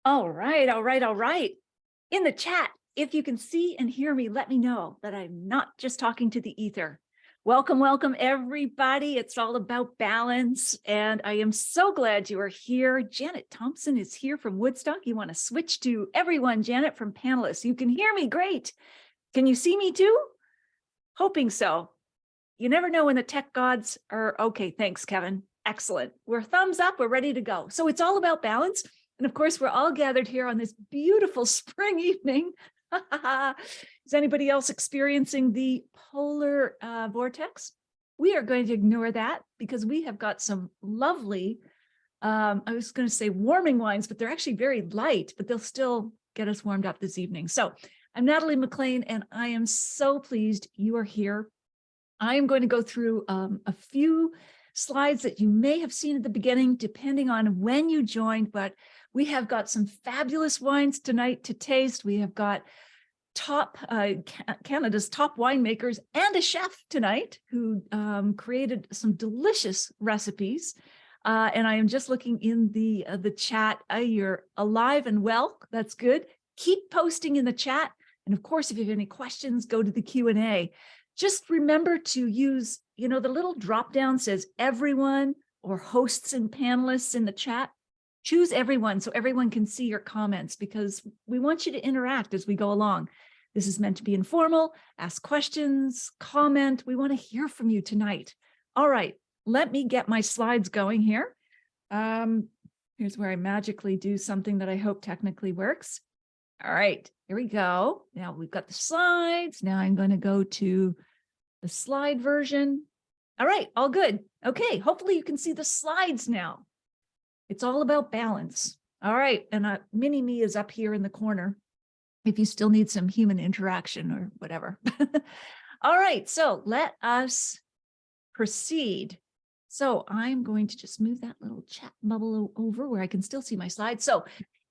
All right, all right, all right. In the chat, if you can see and hear me, let me know that I'm not just talking to the ether. Welcome, welcome, everybody. It's all about balance, and I am so glad you are here. Janet Thompson is here from Woodstock. You want to switch to everyone, Janet, from panelists. You can hear me, great. Can you see me too? Hoping so. You never know when the tech gods are, okay, thanks, Kevin. Excellent. We're thumbs up, we're ready to go. So it's all about balance. And of course, we're all gathered here on this beautiful spring evening. Is anybody else experiencing the polar vortex? We are going to ignore that because we have got some lovely, I was going to say warming wines, but they're actually very light, but they'll still get us warmed up this evening. So I'm Natalie Maclean, and I am so pleased you are here. I am going to go through a few slides that you may have seen at the beginning, depending on when you joined, but we have got some fabulous wines tonight to taste. We have got Canada's top winemakers and a chef tonight who created some delicious recipes. And I am just looking in the chat. You're alive and well. That's good. Keep posting in the chat. And of course, if you have any questions, go to the Q&A. Just remember to use, the little drop down says everyone or hosts and panelists in the chat. Choose everyone so everyone can see your comments, because we want you to interact as we go along. This is meant to be informal. Ask questions, comment. We want to hear from you tonight. All right, let me get my slides going here. Here's where I magically do something that I hope technically works. All right, here we go. Now we've got the slides. Now I'm going to go to the slide version. All right, all good. Okay, hopefully you can see the slides now. It's all about balance. All right, and mini me is up here in the corner if you still need some human interaction or whatever. All right, so let us proceed. So I'm going to just move that little chat bubble over where I can still see my slides. So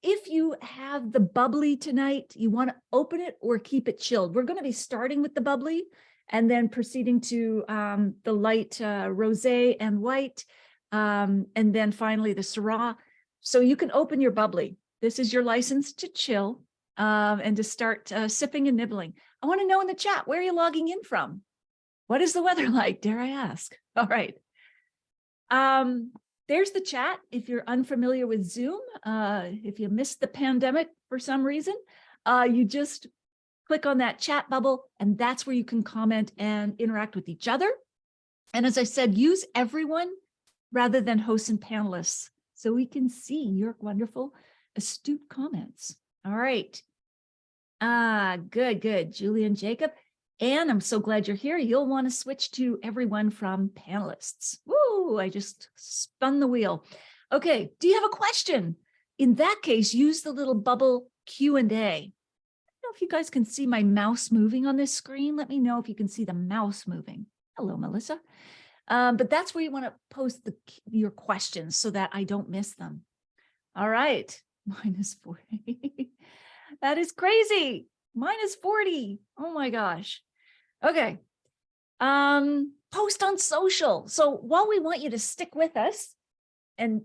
if you have the bubbly tonight, you want to open it or keep it chilled. We're going to be starting with the bubbly and then proceeding to the light rosé and white, and then finally the Syrah. So you can open your bubbly. This is your license to chill and to start sipping and nibbling. I want to know in the chat, where are you logging in from? What is the weather like? Dare I ask? All right. There's the chat. If you're unfamiliar with Zoom, if you missed the pandemic for some reason, you just click on that chat bubble, and that's where you can comment and interact with each other. And as I said, use everyone rather than hosts and panelists so we can see your wonderful, astute comments. All right. Good. Julian, Jacob. And I'm so glad you're here. You'll want to switch to everyone from panelists. Woo, I just spun the wheel. Okay, do you have a question? In that case, use the little bubble Q&A. I don't know if you guys can see my mouse moving on this screen. Let me know if you can see the mouse moving. Hello, Melissa. But that's where you want to post your questions so that I don't miss them. All right, -40. That is crazy. -40. Oh my gosh. Okay. Post on social. So while we want you to stick with us and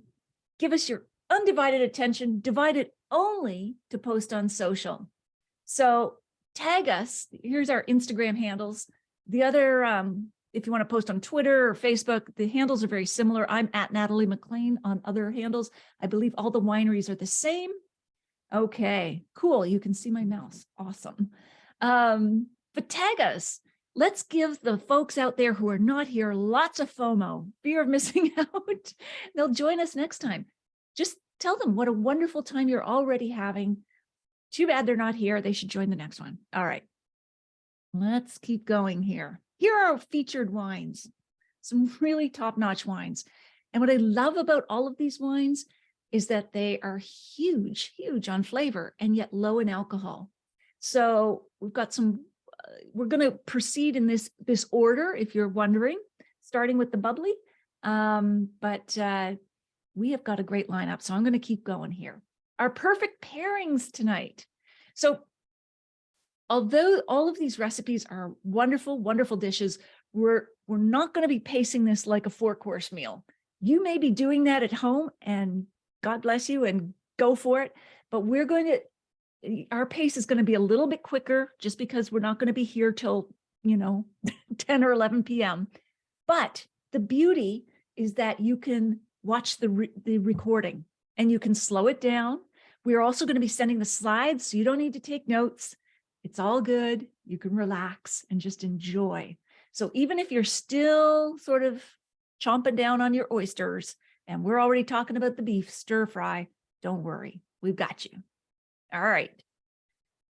give us your undivided attention, divide it only to post on social. So tag us. Here's our Instagram handles. The other, if you want to post on Twitter or Facebook, the handles are very similar. I'm at Natalie Maclean on other handles. I believe all the wineries are the same. Okay, cool. You can see my mouse. Awesome. But tag us. Let's give the folks out there who are not here lots of FOMO, fear of missing out. They'll join us next time. Just tell them what a wonderful time you're already having. Too bad they're not here. They should join the next one. All right. Let's keep going here. Here are our featured wines, some really top-notch wines. And what I love about all of these wines is that they are huge on flavor and yet low in alcohol. So we've got some, we're going to proceed in this order, if you're wondering, starting with the bubbly. But we have got a great lineup, so I'm going to keep going here. Our perfect pairings tonight. So although all of these recipes are wonderful, wonderful dishes, we're not going to be pacing this like a 4-course meal. You may be doing that at home, and God bless you and go for it. but our pace is going to be a little bit quicker just because we're not going to be here till, 10 or 11 p.m. But the beauty is that you can watch the recording and you can slow it down. We're also going to be sending the slides, so you don't need to take notes. It's all good. You can relax and just enjoy. So even if you're still sort of chomping down on your oysters and we're already talking about the beef stir fry, don't worry. We've got you. All right.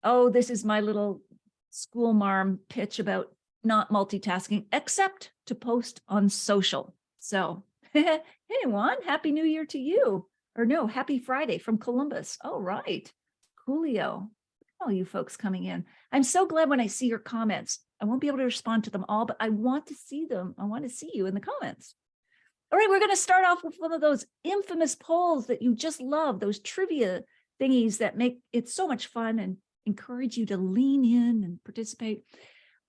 Oh, this is my little school marm pitch about not multitasking, except to post on social. So, hey, Juan, Happy New Year to you. Or no, Happy Friday from Columbus. Oh, right. Coolio. All you folks coming in. I'm so glad when I see your comments. I won't be able to respond to them all, but I want to see them. I want to see you in the comments. All right, we're going to start off with one of those infamous polls that you just love, those trivia thingies that make it so much fun and encourage you to lean in and participate.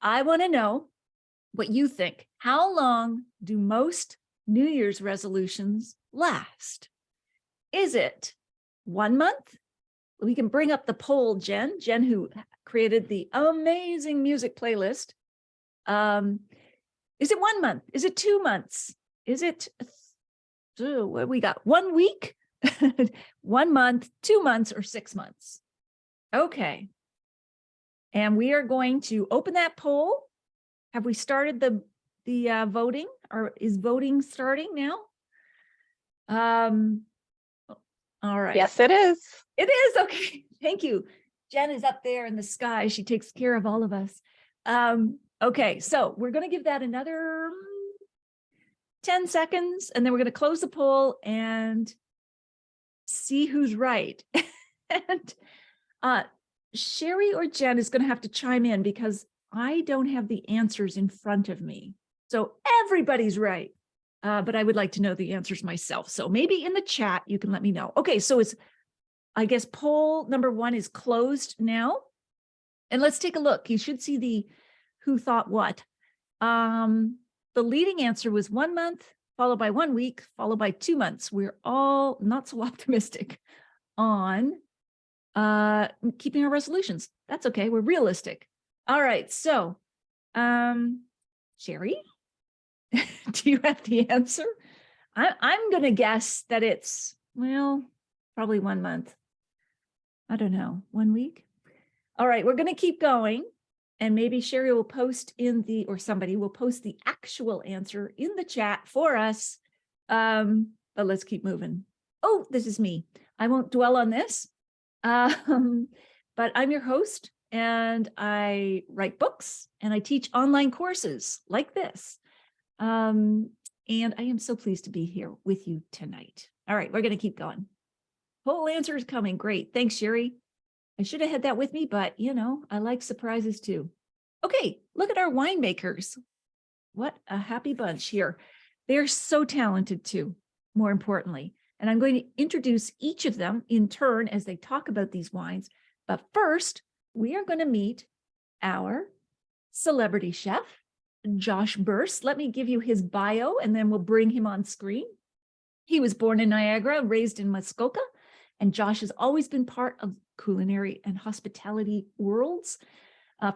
I want to know what you think. How long do most New Year's resolutions last? Is it 1 month? We can bring up the poll, Jen, who created the amazing music playlist. Is it 1 month? Is it 2 months? Is it, what we got? 1 week, 1 month, 2 months, or 6 months? Okay. And we are going to open that poll. Have we started the voting, or is voting starting now? All right. Yes, it is. It is. Okay. Thank you. Jen is up there in the sky. She takes care of all of us. Okay. So we're going to give that another 10 seconds, and then we're going to close the poll and see who's right. And Sherry or Jen is going to have to chime in because I don't have the answers in front of me. So everybody's right. But I would like to know the answers myself. So maybe in the chat, you can let me know. Okay, so I guess poll number 1 is closed now. And let's take a look. You should see the who thought what. The leading answer was 1 month, followed by 1 week, followed by 2 months. We're all not so optimistic on keeping our resolutions. That's okay. We're realistic. All right. So, Sherry, do you have the answer? I'm going to guess that it's, well, probably 1 month. I don't know, 1 week. All right. We're going to keep going. And maybe Sherry will post or somebody will post the actual answer in the chat for us. But let's keep moving. Oh, this is me. I won't dwell on this. But I'm your host, and I write books and I teach online courses like this. And I am so pleased to be here with you tonight. All right, we're going to keep going. Poll answer is coming. Great. Thanks, Sherry. I should have had that with me, but I like surprises too. Okay, look at our winemakers. What a happy bunch here. They're so talented too, more importantly. And I'm going to introduce each of them in turn as they talk about these wines. But first, we are going to meet our celebrity chef, Josh Burst. Let me give you his bio and then we'll bring him on screen. He was born in Niagara, raised in Muskoka, and Josh has always been part of culinary and hospitality worlds.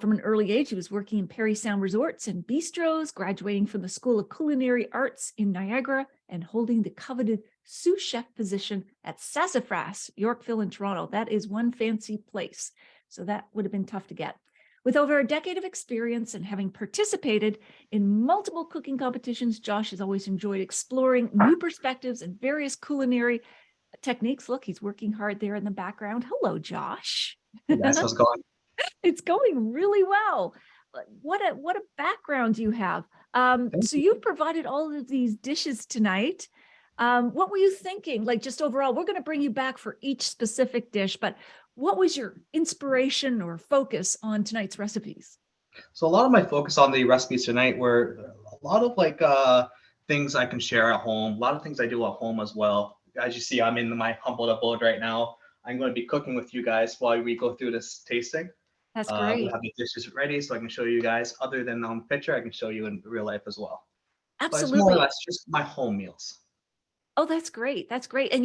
From an early age, he was working in Parry Sound resorts and bistros, graduating from the School of Culinary Arts in Niagara and holding the coveted sous chef position at Sassafras, Yorkville and Toronto. That is one fancy place. So that would have been tough to get. With over a decade of experience and having participated in multiple cooking competitions, Josh has always enjoyed exploring new perspectives and various culinary techniques. Look, he's working hard there in the background. Hello, Josh. Hey guys, how's it going? It's going really well. What a background you have. So you've provided all of these dishes tonight. What were you thinking? Like just overall, we're going to bring you back for each specific dish, but what was your inspiration or focus on tonight's recipes? So a lot of my focus on the recipes tonight were a lot of things I can share at home, a lot of things I do at home as well. As you see, I'm in my humble abode right now. I'm going to be cooking with you guys while we go through this tasting. That's great. We'll have the dishes ready so I can show you guys. Other than on picture, I can show you in real life as well. Absolutely. But it's more or less just my home meals. Oh, that's great. That's great. And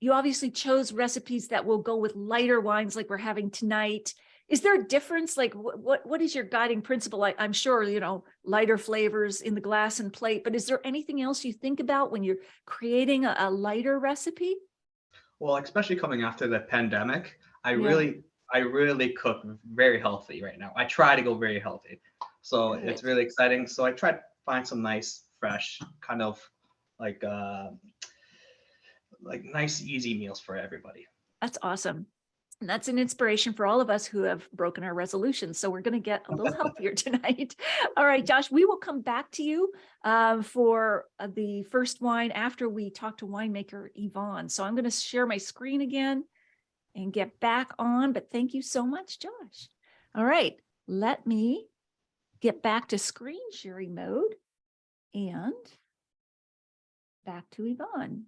you obviously chose recipes that will go with lighter wines like we're having tonight. Is there a difference? Like what is your guiding principle? I'm sure, you know, lighter flavors in the glass and plate, but is there anything else you think about when you're creating a lighter recipe? Well, especially coming after the pandemic, Yeah. I really cook very healthy right now. I try to go very healthy. So it's Good. really exciting. So I try to find some nice, fresh, kind of like nice, easy meals for everybody. That's awesome. And that's an inspiration for all of us who have broken our resolutions. So we're going to get a little healthier tonight. All right, Josh, we will come back to you for the first wine after we talk to winemaker Yvonne. So I'm going to share my screen again and get back on. But thank you so much, Josh. All right, let me get back to screen sharing mode and back to Yvonne.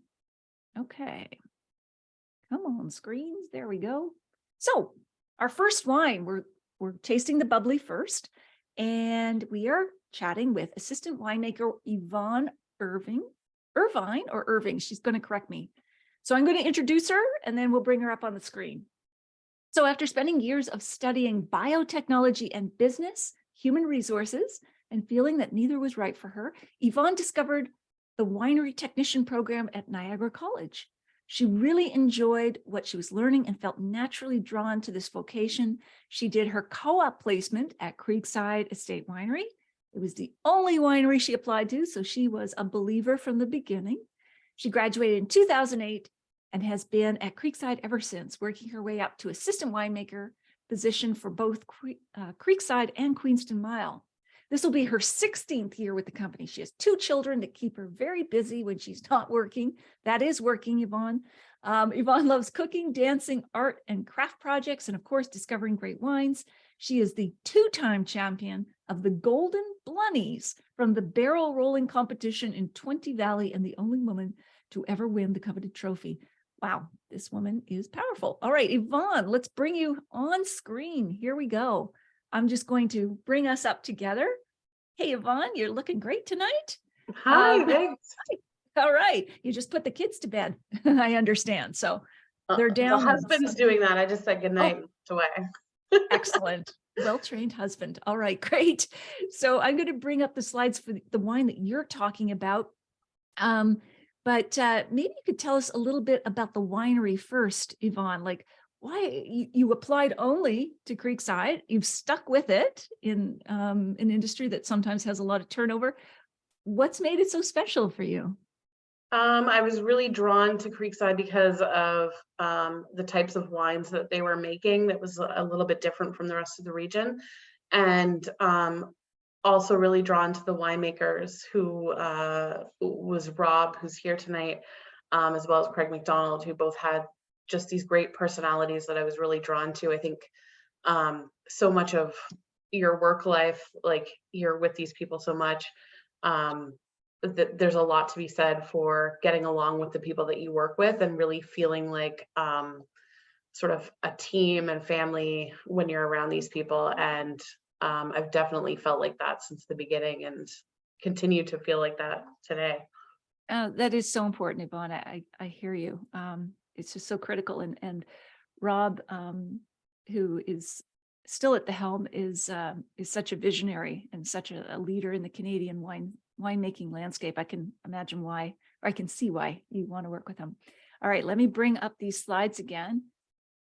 Okay. Come on, screens. There we go. So our first wine, we're tasting the bubbly first, and we are chatting with assistant winemaker Yvonne Irvine or Irving. She's going to correct me. So I'm going to introduce her and then we'll bring her up on the screen. So after spending years of studying biotechnology and business, human resources, and feeling that neither was right for her, Yvonne discovered the winery technician program at Niagara College. She really enjoyed what she was learning and felt naturally drawn to this vocation. She did her co-op placement at Creekside Estate Winery. It was the only winery she applied to, so she was a believer from the beginning. She graduated in 2008 and has been at Creekside ever since, working her way up to assistant winemaker position for both Creekside and Queenston Mile. This will be her 16th year with the company. She has 2 children that keep her very busy when she's not working. That is working, Yvonne. Yvonne loves cooking, dancing, art, and craft projects, and of course, discovering great wines. She is the 2-time champion of the Golden Blunnies from the barrel rolling competition in 20 Valley and the only woman to ever win the coveted trophy. Wow, this woman is powerful. All right, Yvonne, let's bring you on screen. Here we go. I'm just going to bring us up together. Hey, Yvonne, you're looking great tonight. Hi, thanks. All right. You just put the kids to bed. I understand. So they're down. The husband's doing that. I just said goodnight away. Excellent. Well-trained husband. All right, great. So I'm going to bring up the slides for the wine that you're talking about. But maybe you could tell us a little bit about the winery first, Yvonne, like why you applied only to Creekside. You've stuck with it in an industry that sometimes has a lot of turnover. What's made it so special for you? I was really drawn to Creekside because of the types of wines that they were making that was a little bit different from the rest of the region. And also really drawn to the winemakers who was Rob, who's here tonight, as well as Craig McDonald, who both had just these great personalities that I was really drawn to. I think so much of your work life, like you're with these people so much, that there's a lot to be said for getting along with the people that you work with and really feeling like sort of a team and family when you're around these people. And I've definitely felt like that since the beginning and continue to feel like that today. That is so important, Yvonne. I hear you. It's just so critical. And Rob, who is still at the helm, is such a visionary and such a leader in the Canadian winemaking landscape. I can imagine why, or I can see why you want to work with him. All right, let me bring up these slides again.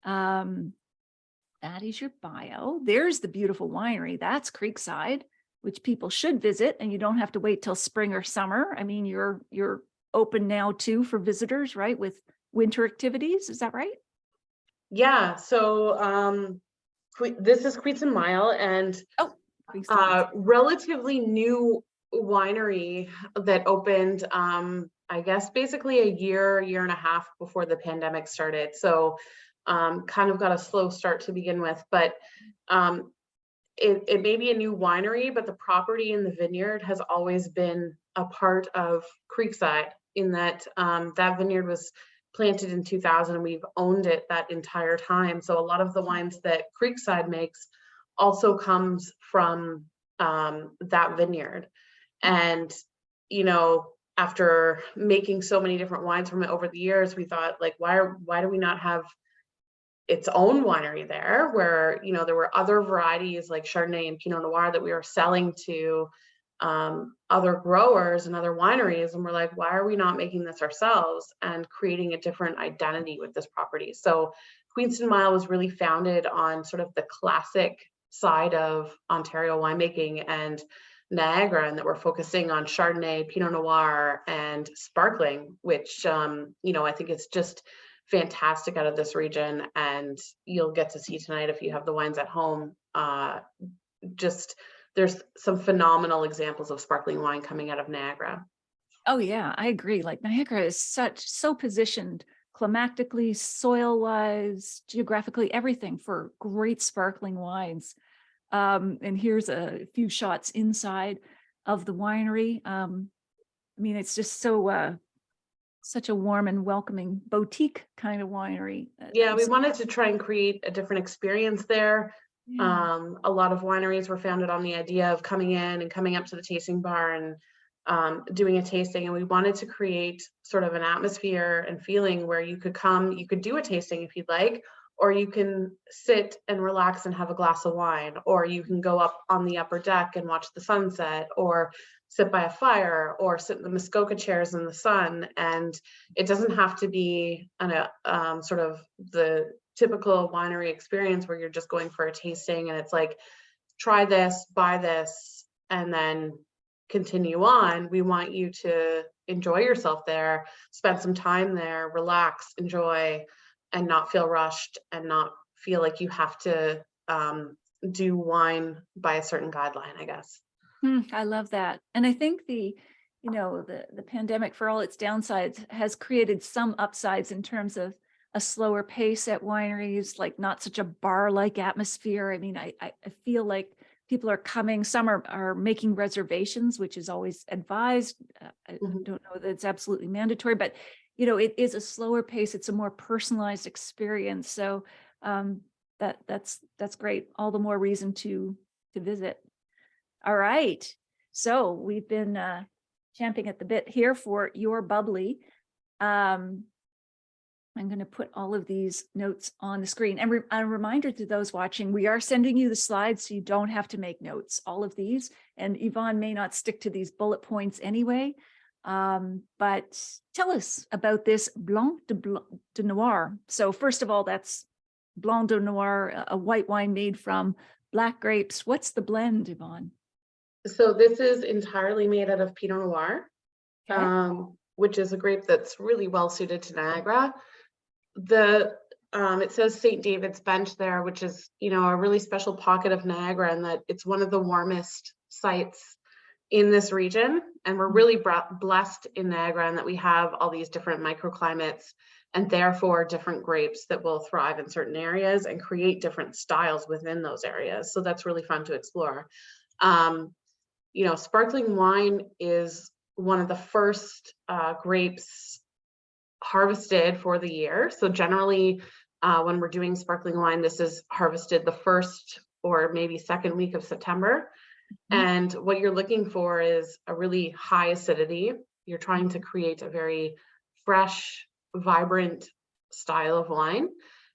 That is your bio. There's the beautiful winery. That's Creekside, which people should visit, and you don't have to wait till spring or summer. I mean, you're open now too for visitors, right? With winter activities, is that right? Yeah. So this is Queenston Mile, and relatively new winery that opened, I guess, basically a year and a half before the pandemic started. So kind of got a slow start to begin with, but it may be a new winery, but the property in the vineyard has always been a part of Creekside, in that that vineyard was planted in 2000 and we've owned it that entire time. So a lot of the wines that Creekside makes also comes from that vineyard. And, you know, after making so many different wines from it over the years, we thought, like, why do we not have its own winery there, where, you know, there were other varieties like Chardonnay and Pinot Noir that we were selling to other growers and other wineries, and we're like, why are we not making this ourselves and creating a different identity with this property? So Queenston Mile was really founded on sort of the classic side of Ontario winemaking and Niagara, and that we're focusing on Chardonnay, Pinot Noir, and sparkling, which you know, I think it's just fantastic out of this region, and you'll get to see tonight if you have the wines at home. Just there's some phenomenal examples of sparkling wine coming out of Niagara. Oh yeah, I agree. Like Niagara is so positioned climatically, soil wise, geographically, everything for great sparkling wines. And here's a few shots inside of the winery. I mean, it's just so such a warm and welcoming boutique kind of winery. Yeah, we wanted to try and create a different experience there. Yeah. A lot of wineries were founded on the idea of coming in and coming up to the tasting bar and doing a tasting, and we wanted to create sort of an atmosphere and feeling where you could come, you could do a tasting if you'd like, or you can sit and relax and have a glass of wine, or you can go up on the upper deck and watch the sunset, or sit by a fire, or sit in the Muskoka chairs in the sun. And it doesn't have to be sort of the typical winery experience where you're just going for a tasting and it's like, try this, buy this, and then continue on. We want you to enjoy yourself there, spend some time there, relax, enjoy, and not feel rushed, and not feel like you have to do wine by a certain guideline, I guess. I love that. And I think the pandemic, for all its downsides, has created some upsides in terms of a slower pace at wineries, like not such a bar-like atmosphere. I mean, I feel like people are coming, some are making reservations, which is always advised. I don't know that it's absolutely mandatory, but you know, it is a slower pace. It's a more personalized experience. So that's great. All the more reason to visit. All right. So we've been champing at the bit here for your bubbly. I'm going to put all of these notes on the screen, and a reminder to those watching, we are sending you the slides so you don't have to make notes, all of these. And Yvonne may not stick to these bullet points anyway. But tell us about this Blanc de Noir. So first of all, that's Blanc de Noir, a white wine made from black grapes. What's the blend, Yvonne? So this is entirely made out of Pinot Noir, Okay. which is a grape that's really well suited to Niagara. It says St. David's Bench there, which is, you know, a really special pocket of Niagara, and that it's one of the warmest sites in this region. And we're really blessed in Niagara in that we have all these different microclimates, and therefore different grapes that will thrive in certain areas and create different styles within those areas. So that's really fun to explore. You know, sparkling wine is one of the first grapes harvested for the year. So generally, when we're doing sparkling wine, this is harvested the first or maybe second week of September. And what you're looking for is a really high acidity. You're trying to create a very fresh, vibrant style of wine,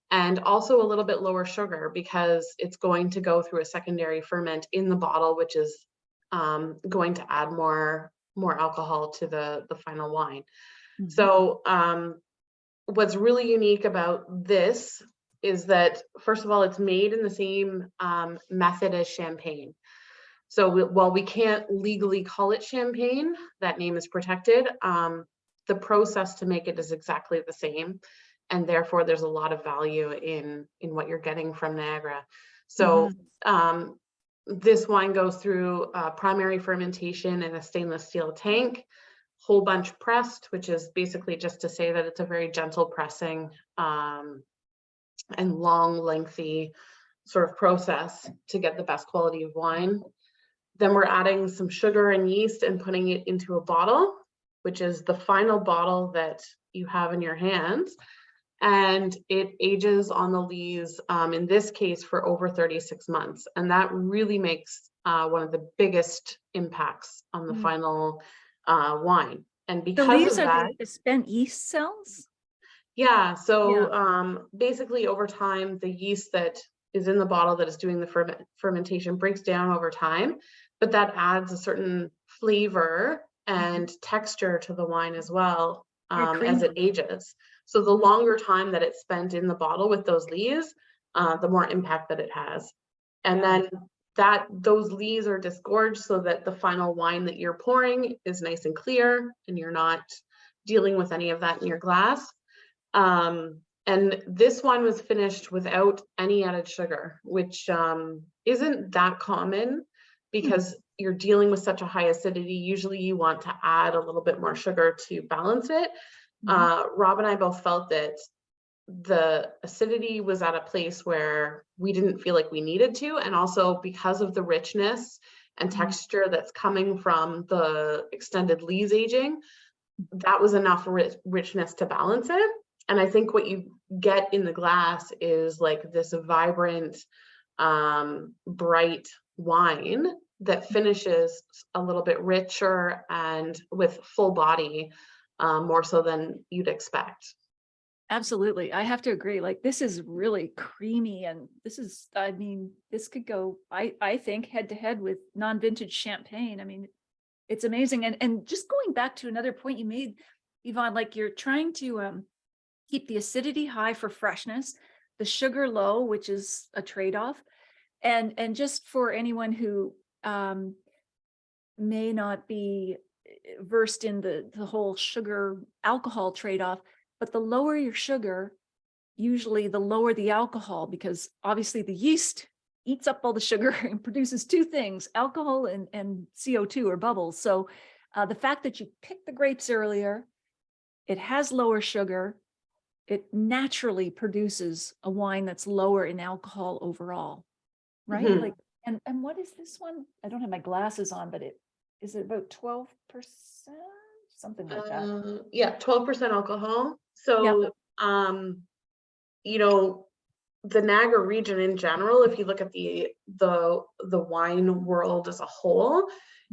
and also a little bit lower sugar, because it's going to go through a secondary ferment in the bottle, which is going to add more alcohol to the final wine. So what's really unique about this is that, first of all, it's made in the same method as champagne. So while we can't legally call it champagne, that name is protected. The process to make it is exactly the same, and therefore there's a lot of value in what you're getting from Niagara. So this wine goes through primary fermentation in a stainless steel tank, whole bunch pressed, which is basically just to say that it's a very gentle pressing and long, lengthy sort of process to get the best quality of wine. Then we're adding some sugar and yeast and putting it into a bottle, which is the final bottle that you have in your hands. And it ages on the lees, in this case, for over 36 months. And that really makes one of the biggest impacts on the final wine. And The because leaves of are that, the spent yeast cells? yeah, so Yeah. basically over time, the yeast that is in the bottle that is doing the fermentation breaks down over time, but that adds a certain flavor and texture to the wine as well, Very as it creamy. ages. So the longer time that it's spent in the bottle with those leaves, the more impact that it has. And Yeah. then those leaves are disgorged so that the final wine that you're pouring is nice and clear and you're not dealing with any of that in your glass. And this one was finished without any added sugar, which isn't that common because you're dealing with such a high acidity. Usually you want to add a little bit more sugar to balance it. Rob and I both felt that the acidity was at a place where we didn't feel like we needed to. And also because of the richness and texture that's coming from the extended lees aging, that was enough richness to balance it. And I think what you get in the glass is like this vibrant, bright wine that finishes a little bit richer and with full body, more so than you'd expect. Absolutely. I have to agree. Like this is really creamy and this is, I mean, this could go, I think head to head with non-vintage champagne. I mean, it's amazing. And just going back to another point you made, Yvonne, like you're trying to keep the acidity high for freshness, the sugar low, which is a trade-off. And just for anyone who may not be versed in the whole sugar alcohol trade-off, but the lower your sugar, usually the lower the alcohol, because obviously the yeast eats up all the sugar and produces two things, alcohol and CO2 or bubbles. So the fact that you pick the grapes earlier, it has lower sugar, it naturally produces a wine that's lower in alcohol overall, right? Mhm. Like, and what is this one? I don't have my glasses on, but is it about 12%? Something like that. Yeah, 12% alcohol. Yep. So, you know, the Niagara region in general, if you look at the wine world as a whole,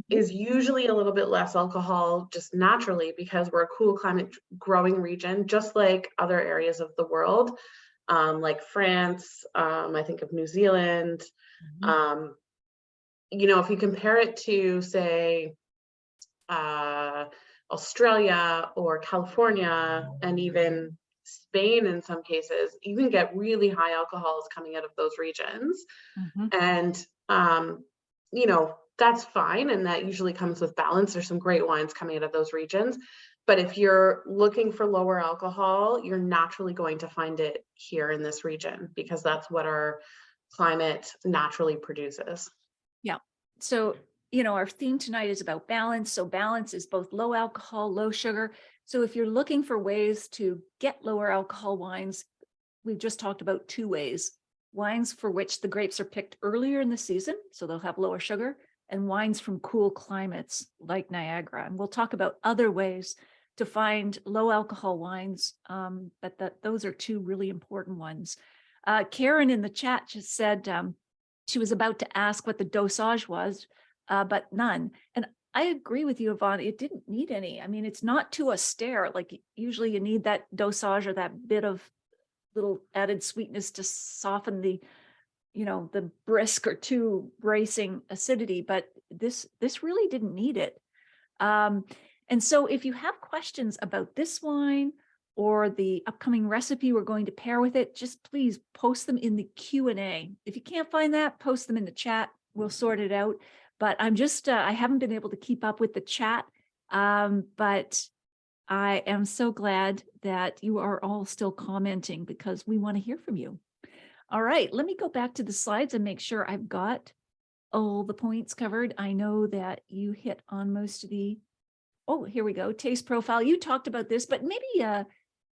is usually a little bit less alcohol just naturally because we're a cool climate growing region, just like other areas of the world, like France, I think of New Zealand. You know, if you compare it to, say, Australia or California and even Spain in some cases, you can get really high alcohols coming out of those regions. And, you know, that's fine. And that usually comes with balance. There's some great wines coming out of those regions. But if you're looking for lower alcohol, you're naturally going to find it here in this region because that's what our climate naturally produces. Yeah. So, you know, our theme tonight is about balance. So balance is both low alcohol, low sugar. So if you're looking for ways to get lower alcohol wines, we've just talked about two ways: wines for which the grapes are picked earlier in the season, so they'll have lower sugar, and wines from cool climates like Niagara. And we'll talk about other ways to find low alcohol wines, but those are two really important ones. Karen in the chat just said she was about to ask what the dosage was, but none. And I agree with you, Yvonne. It didn't need any. I mean, it's not too austere. Like usually you need that dosage or that bit of little added sweetness to soften the, you know, the brisk or too bracing acidity, but this really didn't need it. And so if you have questions about this wine or the upcoming recipe we're going to pair with it, just please post them in the Q&A. If you can't find that, post them in the chat. We'll sort it out. But I'm just, I haven't been able to keep up with the chat, but I am so glad that you are all still commenting because we want to hear from you. All right, let me go back to the slides and make sure I've got all the points covered. I know that you hit on most of the, oh, here we go. Taste profile. You talked about this, but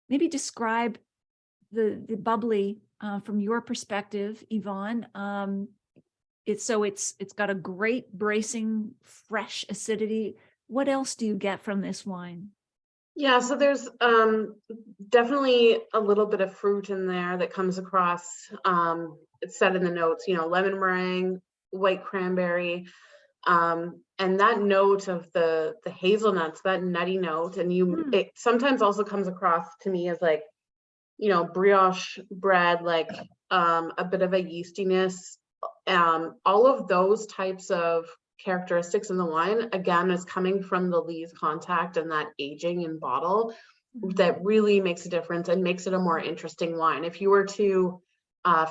maybe describe the bubbly from your perspective, Yvonne. It's got a great bracing, fresh acidity. What else do you get from this wine? Yeah, so there's definitely a little bit of fruit in there that comes across. It's said in the notes, you know, lemon meringue, white cranberry, and and that note of the hazelnuts, that nutty note, and it sometimes also comes across to me as like, you know, brioche bread, like a bit of a yeastiness. All of those types of characteristics in the wine, again, is coming from the lees contact and that aging in bottle that really makes a difference and makes it a more interesting wine. If you were to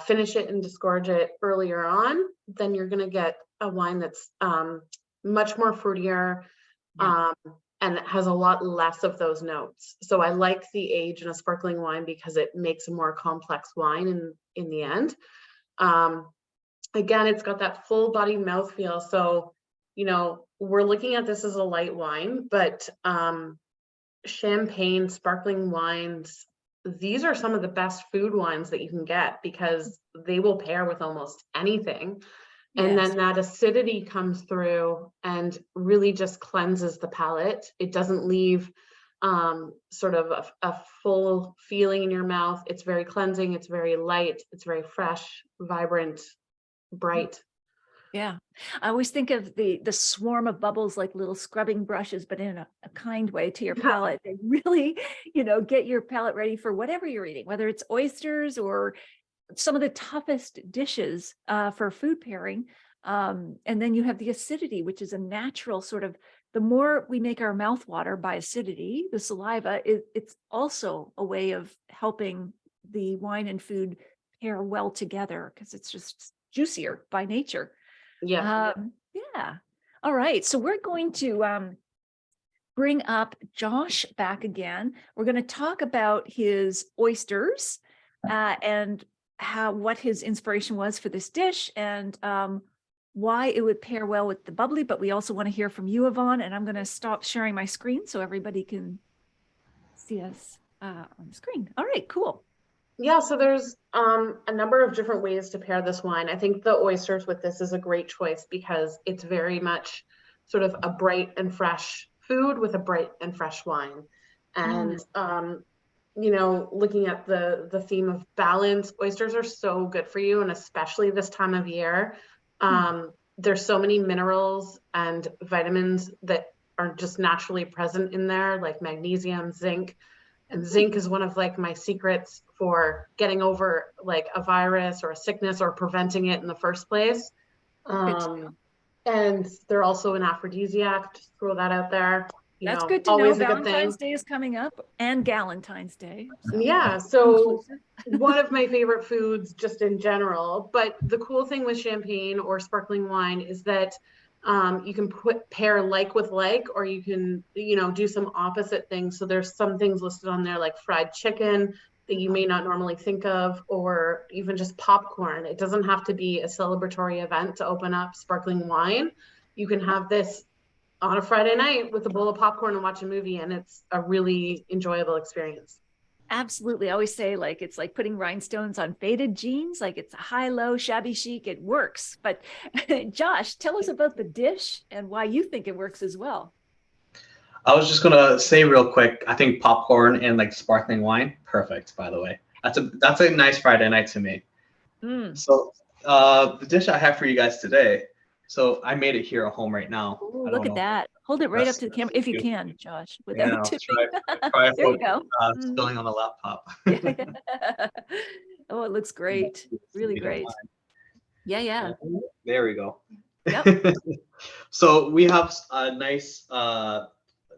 finish it and disgorge it earlier on, then you're going to get a wine that's much more fruitier, and it has a lot less of those notes. So I like the age in a sparkling wine because it makes a more complex wine in the end. Again, it's got that full body mouthfeel. So, you know, we're looking at this as a light wine, but champagne, sparkling wines, these are some of the best food wines that you can get because they will pair with almost anything. And then that acidity comes through and really just cleanses the palate. It doesn't leave sort of a full feeling in your mouth. It's very cleansing. It's very light. It's very fresh, vibrant, bright. Yeah. I always think of the swarm of bubbles like little scrubbing brushes, but in a kind way to your palate. They really, you know, get your palate ready for whatever you're eating, whether it's oysters or some of the toughest dishes for food pairing. And then you have the acidity, which is a natural sort of, the more we make our mouth water by acidity, the saliva, it's also a way of helping the wine and food pair well together because it's just juicier by nature. Yeah. Yeah. All right. So we're going to bring up Josh back again. We're going to talk about his oysters and what his inspiration was for this dish and why it would pair well with the bubbly. But we also want to hear from you, Yvonne, and I'm going to stop sharing my screen so everybody can see us on the screen. All right, cool. Yeah, so there's a number of different ways to pair this wine. I think the oysters with this is a great choice because it's very much sort of a bright and fresh food with a bright and fresh wine. And you know, looking at the theme of balance, oysters are so good for you, and especially this time of year. There's so many minerals and vitamins that are just naturally present in there, like magnesium, zinc. And zinc is one of like my secrets for getting over like a virus or a sickness or preventing it in the first place. And they're also an aphrodisiac, just throw that out there. That's good to know. Valentine's Day is coming up and Galentine's Day. So yeah, so one of my favorite foods just in general. But the cool thing with champagne or sparkling wine is that you can pair like with like, or you can, you know, do some opposite things. So there's some things listed on there like fried chicken that you may not normally think of, or even just popcorn. It doesn't have to be a celebratory event to open up sparkling wine. You can have this on a Friday night with a bowl of popcorn and watch a movie, and it's a really enjoyable experience. Absolutely. I always say like it's like putting rhinestones on faded jeans, like it's high, low, shabby chic. It works. But Josh, tell us about the dish and why you think it works as well. I was just gonna say real quick, I think popcorn and like sparkling wine, perfect, by the way. That's a nice Friday night to me. So the dish I have for you guys today, so I made it here at home right now. Ooh, look at that. Hold it right up to the camera if you can, Josh, without tipping. There you go. Spilling on the laptop. Oh, it looks great. Really great. Yeah. There we go. Yep. So we have a nice,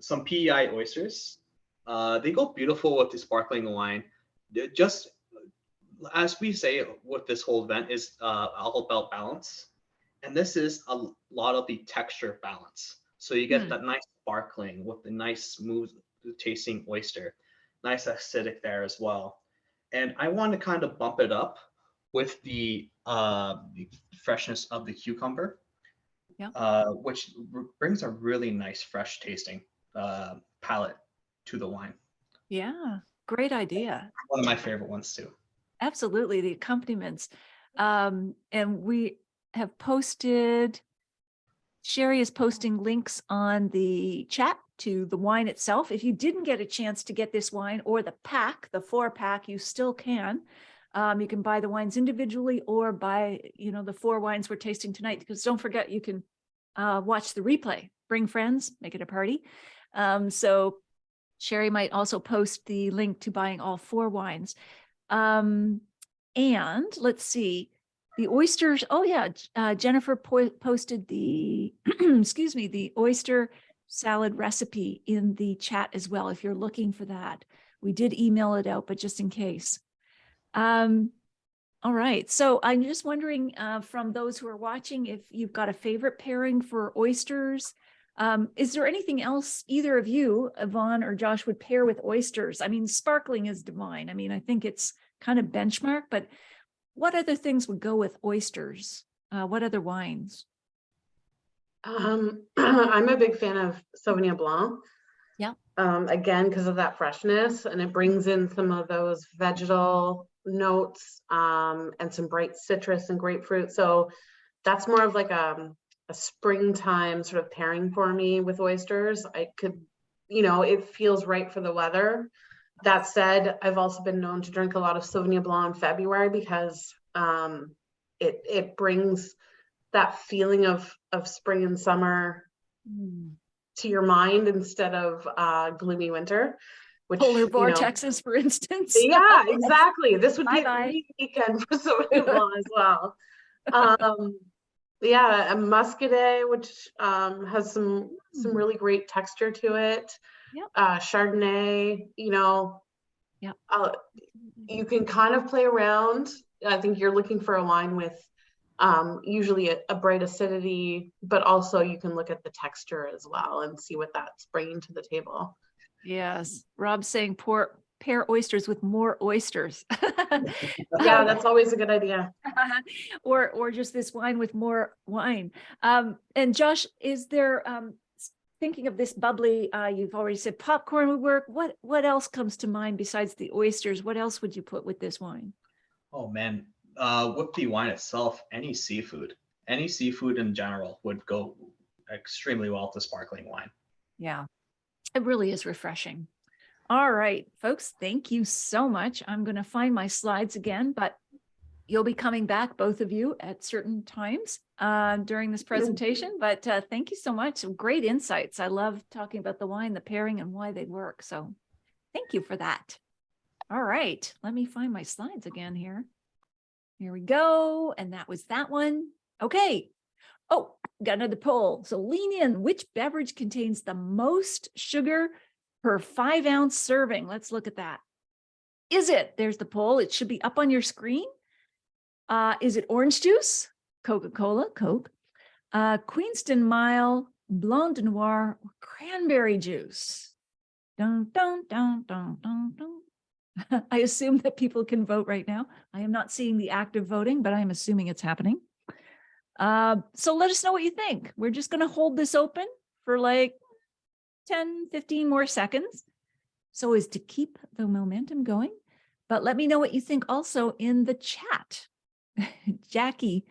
some PEI oysters. They go beautiful with the sparkling wine. Just as we say with this whole event is all about balance. And this is a lot of the texture balance. So you get that nice sparkling with the nice smooth tasting oyster, nice acidic there as well. And I want to kind of bump it up with the freshness of the cucumber, which brings a really nice fresh tasting palate to the wine. Yeah, great idea. One of my favorite ones too. Absolutely, the accompaniments. And we have posted, Sherry is posting links on the chat to the wine itself. If you didn't get a chance to get this wine or the pack, the 4-pack, you still can. You can buy the wines individually or buy, the 4 wines we're tasting tonight, because don't forget, you can watch the replay. Bring friends, make it a party. So Sherry might also post the link to buying all 4 wines. And let's see, the oysters. Oh yeah, Jennifer posted the, excuse me, the oyster salad recipe in the chat as well, if you're looking for that. We did email it out, but just in case. All right, so I'm just wondering from those who are watching, if you've got a favorite pairing for oysters. Is there anything else either of you, Yvonne or Josh, would pair with oysters? I mean, sparkling is divine. I mean, I think it's kind of benchmark, but what other things would go with oysters? What other wines? I'm a big fan of Sauvignon Blanc. Yeah. Again, because of that freshness, and it brings in some of those vegetal notes, and some bright citrus and grapefruit. So that's more of like a springtime sort of pairing for me with oysters. I could, it feels right for the weather. That said, I've also been known to drink a lot of Sauvignon Blanc in February because it brings that feeling of spring and summer to your mind instead of gloomy winter. Which, polar vortexes, for instance. Yeah, exactly. This would be Bye-bye. a great weekend for Sauvignon Blanc as well. Yeah, a Muscadet, which has some really great texture to it. Yep. Chardonnay, Yep. You can kind of play around. I think you're looking for a wine with usually a bright acidity, but also you can look at the texture as well and see what that's bringing to the table. Yes, Rob's saying pair oysters with more oysters. Yeah, that's always a good idea. or just this wine with more wine. And Josh, is there, thinking of this bubbly, you've already said popcorn would work. What else comes to mind besides the oysters? What else would you put with this wine? Oh man, with the wine itself, any seafood in general would go extremely well to sparkling wine. Yeah, it really is refreshing. All right, folks, thank you so much. I'm going to find my slides again, but you'll be coming back, both of you, at certain times during this presentation. But thank you so much. Some great insights. I love talking about the wine, the pairing, and why they work. So thank you for that. All right, let me find my slides again here. Here we go. And that was that one. Okay. Oh, got another poll. So lean in. Which beverage contains the most sugar per 5-ounce serving? Let's look at that. Is it? There's the poll. It should be up on your screen. Is it orange juice, Coca-Cola, Coke, Queenston Mile, Blanc de Noir, or cranberry juice? Dun, dun, dun, dun, dun, dun. I assume that people can vote right now. I am not seeing the active voting, but I'm assuming it's happening. So let us know what you think. We're just going to hold this open for like 10, 15 more seconds so as to keep the momentum going. But let me know what you think also in the chat. Jackie.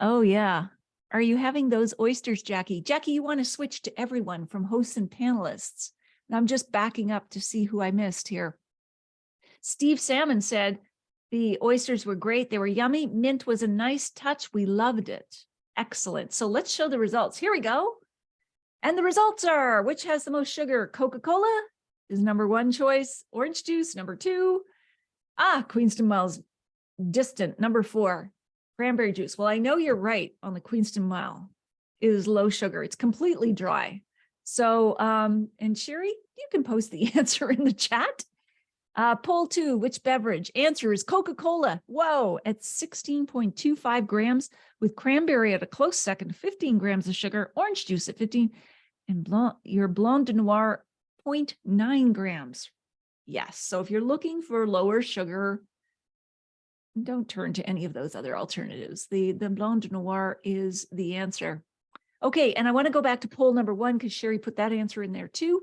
Oh, yeah. Are you having those oysters, Jackie? Jackie, you want to switch to everyone from hosts and panelists. And I'm just backing up to see who I missed here. Steve Salmon said the oysters were great. They were yummy. Mint was a nice touch. We loved it. Excellent. So let's show the results. Here we go. And the results are, which has the most sugar? Coca-Cola is number 1 choice. Orange juice, number 2. Queenston Mile's distant, number 4. Cranberry juice. Well, I know you're right on the Queenston Mile. It is low sugar. It's completely dry. So, and Sherry, you can post the answer in the chat. Poll 2, which beverage? Answer is Coca-Cola. Whoa, at 16.25 grams, with cranberry at a close second, 15 grams of sugar, orange juice at 15, and your Blanc de Noir, 0.9 grams. Yes, so if you're looking for lower sugar, don't turn to any of those other alternatives. The Blanc de Noir is the answer. Okay, and I want to go back to poll number 1 because Sherry put that answer in there too.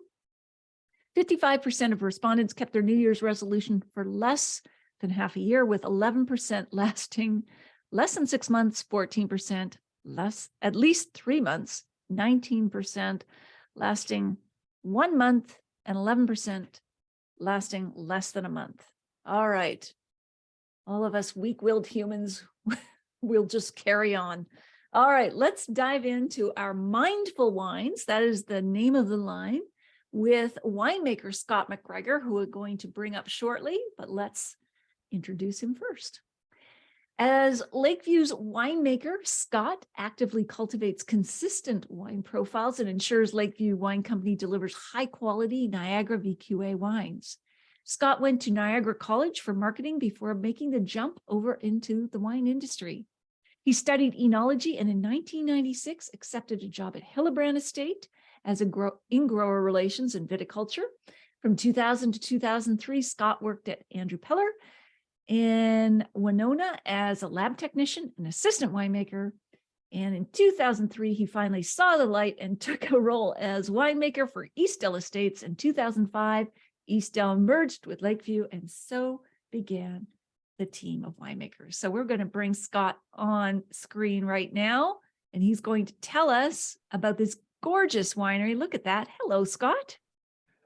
55% of respondents kept their New Year's resolution for less than half a year, with 11% lasting less than 6 months, 14% less, at least 3 months, 19% lasting 1 month, and 11% lasting less than a month. All right. All of us weak-willed humans will just carry on. All right, let's dive into our mindful wines. That is the name of the line, with winemaker Scott McGregor, who we're going to bring up shortly, but let's introduce him first. As Lakeview's winemaker, Scott actively cultivates consistent wine profiles and ensures Lakeview Wine Company delivers high quality Niagara VQA wines. Scott went to Niagara College for marketing before making the jump over into the wine industry. He studied enology and in 1996 accepted a job at Hillebrand Estate as in grower relations and viticulture. From 2000 to 2003, Scott worked at Andrew Peller in Winona as a lab technician and assistant winemaker. And in 2003, he finally saw the light and took a role as winemaker for Eastdale Estates. In 2005, Eastdale merged with Lakeview, and so began the team of winemakers. So we're going to bring Scott on screen right now, and he's going to tell us about this gorgeous winery. Look at that. Hello, Scott.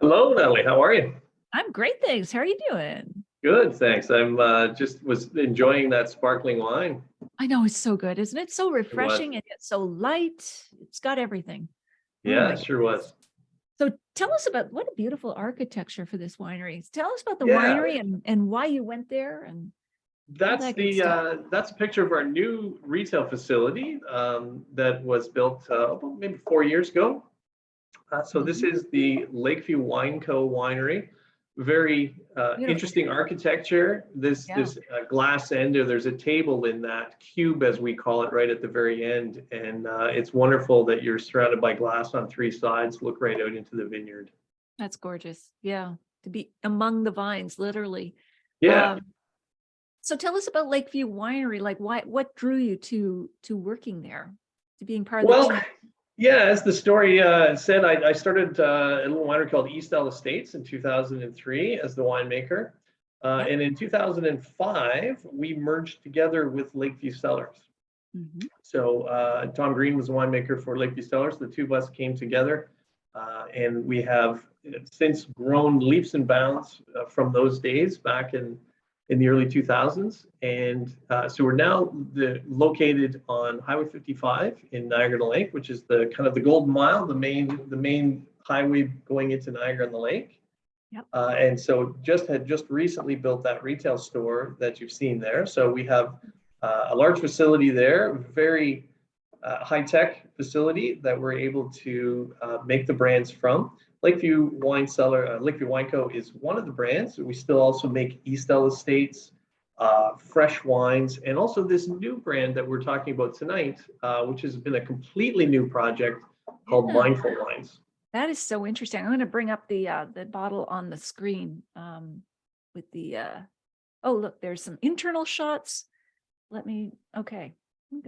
Hello, Natalie. How are you? I'm great, thanks. How are you doing? Good, thanks. I'm just was enjoying that sparkling wine. I know, it's so good, isn't it? So refreshing and yet so light. It's got everything. Yeah, my it sure was. So tell us about what a beautiful architecture for this winery. Tell us about the Yeah. winery and why you went there. And That's that good stuff. that's a picture of our new retail facility that was built about maybe 4 years ago. So this is the Lakeview Wine Co. winery. Very interesting architecture. This glass end, or there's a table in that cube, as we call it, right at the very end, and it's wonderful that you're surrounded by glass on 3 sides. Look right out into the vineyard. That's gorgeous. Yeah, to be among the vines, literally. Yeah. So tell us about Lakeview Winery. Like, what drew you to working there, to being part of the team? Yeah, as the story said, I started a little winery called Eastdale Estates in 2003 as the winemaker. And in 2005, we merged together with Lakeview Cellars. So Tom Green was a winemaker for Lakeview Cellars. The two of us came together, and we have since grown leaps and bounds from those days back in the early 2000s. And so we're now located on Highway 55 in Niagara on the Lake, which is the kind of the Golden Mile, the main highway going into Niagara on the Lake. And so just recently built that retail store that you've seen there. So we have a large facility there, very high-tech facility that we're able to make the brands from. Lakeview Wine Co. is one of the brands. We still also make Eastdale Estates, fresh wines, and also this new brand that we're talking about tonight, which has been a completely new project called Mindful Wines. That is so interesting. I'm going to bring up the bottle on the screen with the. Oh, look, there's some internal shots. Let me go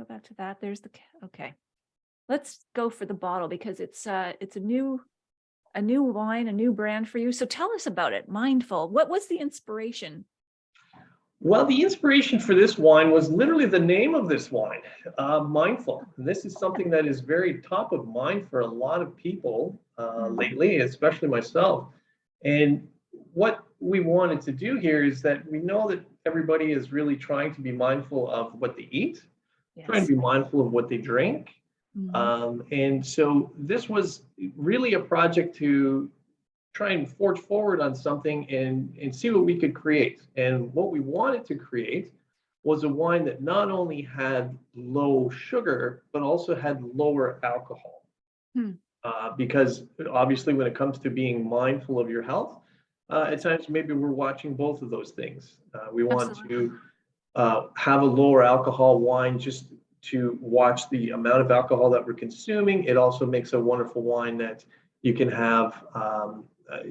back to that. There's the okay. Let's go for the bottle because it's a new wine, a new brand for you. So tell us about it. Mindful. What was the inspiration? Well, the inspiration for this wine was literally the name of this wine, Mindful. And this is something that is very top of mind for a lot of people lately, especially myself. And what we wanted to do here is that we know that everybody is really trying to be mindful of what they eat, trying to be mindful of what they drink. And so this was really a project to try and forge forward on something and see what we could create. And what we wanted to create was a wine that not only had low sugar, but also had lower alcohol. Because obviously when it comes to being mindful of your health, at times maybe we're watching both of those things. We want to have a lower alcohol wine just to watch the amount of alcohol that we're consuming. It also makes a wonderful wine that you can have,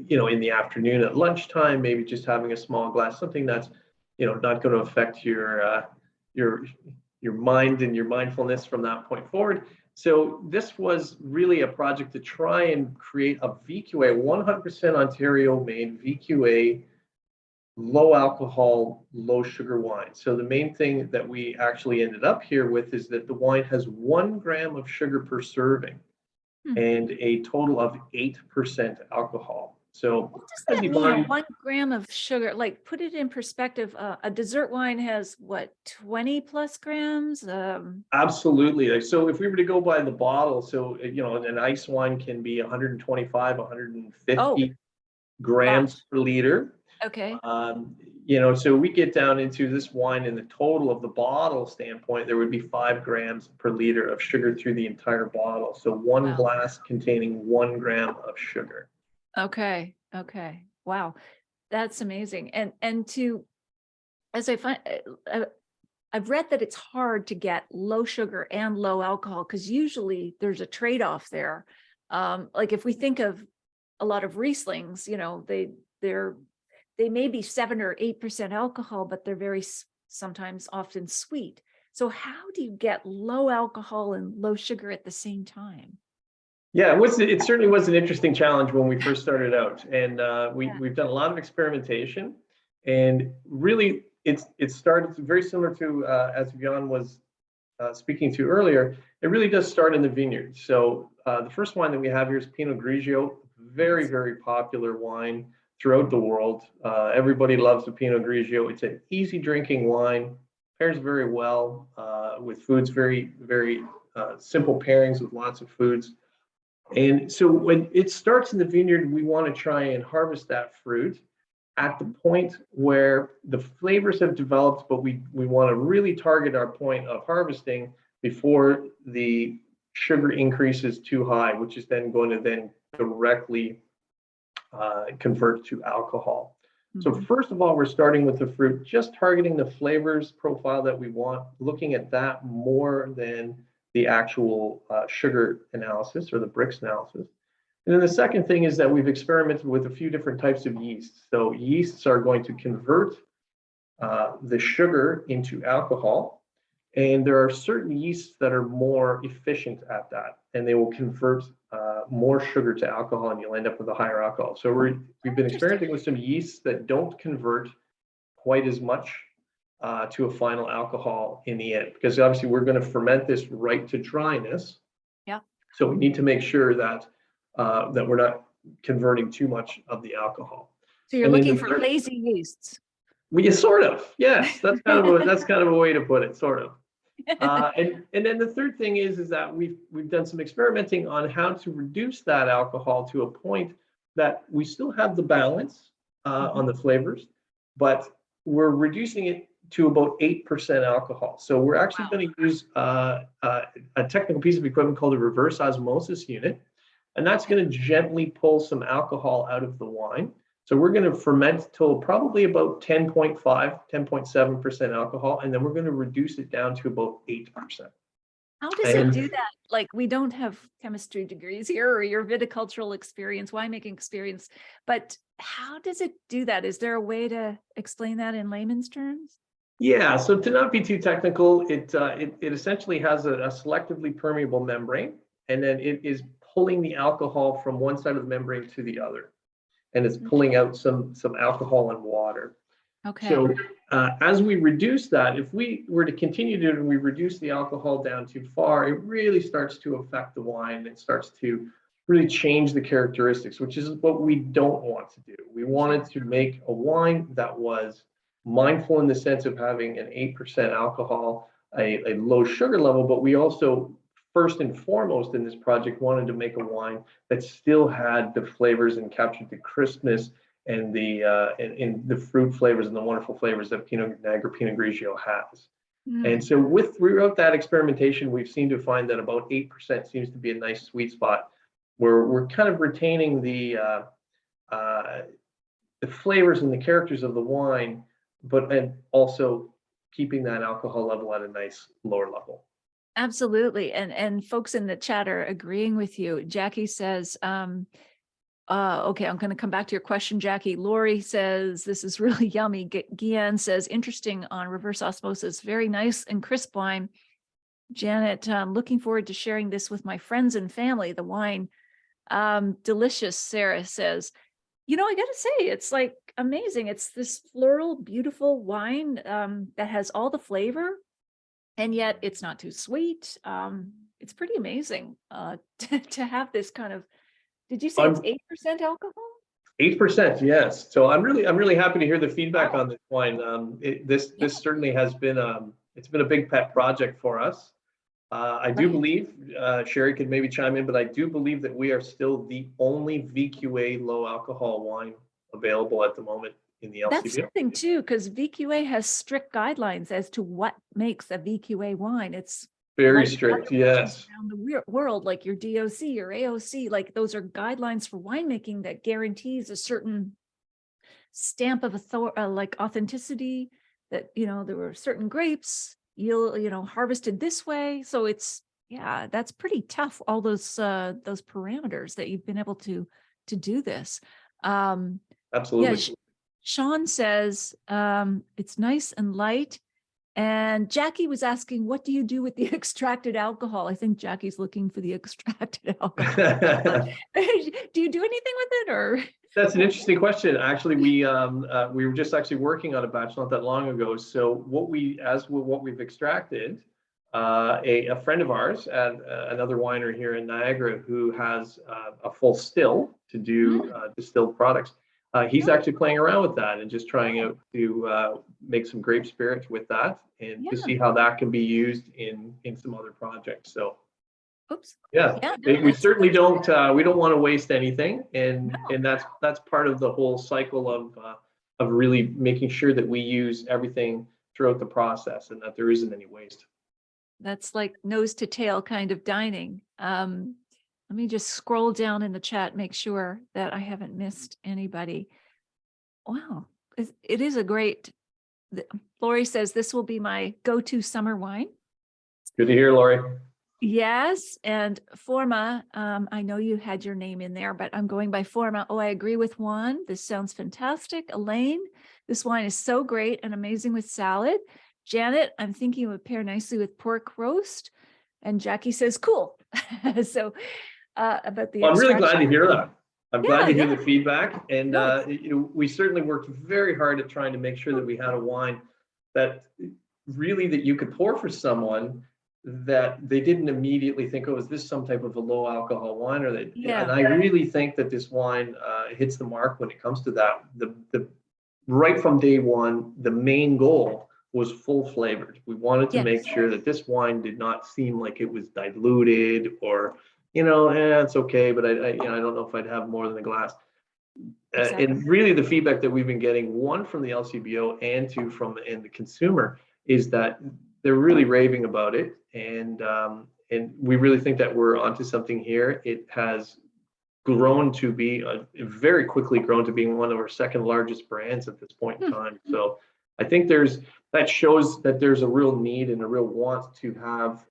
in the afternoon at lunchtime, maybe just having a small glass, something that's, not going to affect your mind and your mindfulness from that point forward. So this was really a project to try and create a VQA, 100% Ontario-made VQA, low alcohol, low sugar wine. So the main thing that we actually ended up here with is that the wine has 1 gram of sugar per serving and a total of 8% alcohol. So What does as that mean? Yvonne- 1 gram of sugar, like put it in perspective. A dessert wine has what, 20 plus grams? Absolutely. Like, so if we were to go by the bottle, so, you know, an ice wine can be 125, 150 grams Gosh. per liter. Okay. You know, so we get down into this wine in the total of the bottle standpoint, there would be 5 grams per liter of sugar through the entire bottle. So one Wow. glass containing 1 gram of sugar. Okay. Okay. Wow. That's amazing. And to, as I find, I've read that it's hard to get low sugar and low alcohol because usually there's a trade-off there. Like if we think of a lot of Rieslings, you know, they may be 7 or 8% alcohol, but they're very sometimes often sweet. So how do you get low alcohol and low sugar at the same time? Yeah, it certainly was an interesting challenge when we first started out, and we've done a lot of experimentation, and really it started very similar to as Yvonne was speaking to earlier. It really does start in the vineyard. So the first wine that we have here is Pinot Grigio, very popular wine throughout the world. Everybody loves the Pinot Grigio. It's an easy drinking wine, pairs very well with foods, very simple pairings with lots of foods. And so when it starts in the vineyard, we want to try and harvest that fruit at the point where the flavors have developed, but we want to really target our point of harvesting before the sugar increases too high, which is then going to then directly convert to alcohol. So first of all, we're starting with the fruit, just targeting the flavors profile that we want, looking at that more than the actual sugar analysis or the Brix analysis. And then the second thing is that we've experimented with a few different types of yeasts. So yeasts are going to convert the sugar into alcohol. And there are certain yeasts that are more efficient at that, and they will convert more sugar to alcohol, and you'll end up with a higher alcohol. So we've been experimenting with some yeasts that don't convert quite as much to a final alcohol in the end, because obviously we're going to ferment this right to dryness. Yeah. So we need to make sure that that we're not converting too much of the alcohol. So you're looking for lazy yeasts. Well, sort of, yes. That's kind of a way to put it, sort of. And then the third thing is that we've done some experimenting on how to reduce that alcohol to a point that we still have the balance on the flavors, but we're reducing it to about 8% alcohol. So we're actually going to use a technical piece of equipment called a reverse osmosis unit, and that's going to gently pull some alcohol out of the wine. So we're going to ferment till probably about 10.5, 10.7% alcohol, and then we're going to reduce it down to about 8%. How does it do that? Like, we don't have chemistry degrees here or your viticultural experience, winemaking experience, but how does it do that? Is there a way to explain that in layman's terms? Yeah, so to not be too technical, it essentially has a selectively permeable membrane, and then it is pulling the alcohol from one side of the membrane to the other. And it's pulling out some alcohol and water. Okay. So as we reduce that, if we were to continue to and we reduce the alcohol down too far, it really starts to affect the wine. It starts to really change the characteristics, which is what we don't want to do. We wanted to make a wine that was mindful in the sense of having an 8% alcohol, a low sugar level, but we also, first and foremost in this project, wanted to make a wine that still had the flavors and captured the crispness and the fruit flavors and the wonderful flavors that Niagara Pinot Grigio has. And so throughout that experimentation, we've seemed to find that about 8% seems to be a nice sweet spot where we're kind of retaining the flavors and the characters of the wine, and also keeping that alcohol level at a nice lower level. Absolutely. And folks in the chat are agreeing with you. Jackie says, okay, I'm going to come back to your question, Jackie. Lori says, this is really yummy. Guillen says, interesting on reverse osmosis. Very nice and crisp wine. Janet, looking forward to sharing this with my friends and family. The wine, delicious, Sarah says. You know, I got to say, it's like amazing. It's this floral, beautiful wine that has all the flavor. And yet it's not too sweet. It's pretty amazing to have this kind of, did you say it's 8% alcohol? 8%, yes. So I'm really happy to hear the feedback on this wine. This Yeah. certainly has been it's been a big pet project for us. I do Right. believe Sherry could maybe chime in, but I do believe that we are still the only VQA low alcohol wine available at the moment in the That's LCBO. something too, because VQA has strict guidelines as to what makes a VQA wine. It's Very like strict, other yes. wines around the world, like your DOC or AOC, like those are guidelines for winemaking that guarantees a certain stamp of like authenticity, that, you know, there were certain grapes harvested this way. So it's, yeah, that's pretty tough. All those parameters that you've been able to do this. Yeah, Absolutely. Sean says, it's nice and light. And Jackie was asking, what do you do with the extracted alcohol? I think Jackie's looking for the extracted alcohol. Do you do anything with it, or? That's an interesting question. Actually, we were just actually working on a batch not that long ago. So what we've extracted, a friend of ours at another winery here in Niagara who has a full still to do distilled products. He's actually playing around with that and just trying out to make some grape spirits with that and to see how that can be used in some other projects. So Oops. yeah, no, we that's certainly don't we don't want to waste anything, and No. that's part of the whole cycle of really making sure that we use everything throughout the process and that there isn't any waste. That's like nose to tail kind of dining. Let me just scroll down in the chat, make sure that I haven't missed anybody. Wow, it is a great. Lori says this will be my go-to summer wine. Good to hear, Lori. Yes, and Forma, I know you had your name in there, but I'm going by Forma. Oh, I agree with Juan. This sounds fantastic. Elaine, this wine is so great and amazing with salad. Janet, I'm thinking it would pair nicely with pork roast. And Jackie says, cool. So about the Well, I'm really glad to extraction. hear that. I'm glad to hear Yeah. the feedback, and No, we certainly worked very hard at trying to make sure that we had a wine that really that you could pour for someone that they didn't immediately think, oh, is this some type of a low alcohol wine? Or that, and I really think that this wine hits the mark when it comes to that. The right from day one, the main goal was full flavored. We wanted to make sure that this wine did not seem like it was diluted or, it's okay, but I don't know if I'd have more than a glass. Exactly. And really the feedback that we've been getting, one from the LCBO and two from the consumer, is that they're really raving about it. And we really think that we're onto something here. It has grown to be very quickly grown to being one of our second largest brands at this point in time. So I think that shows that there's a real need and a real want to have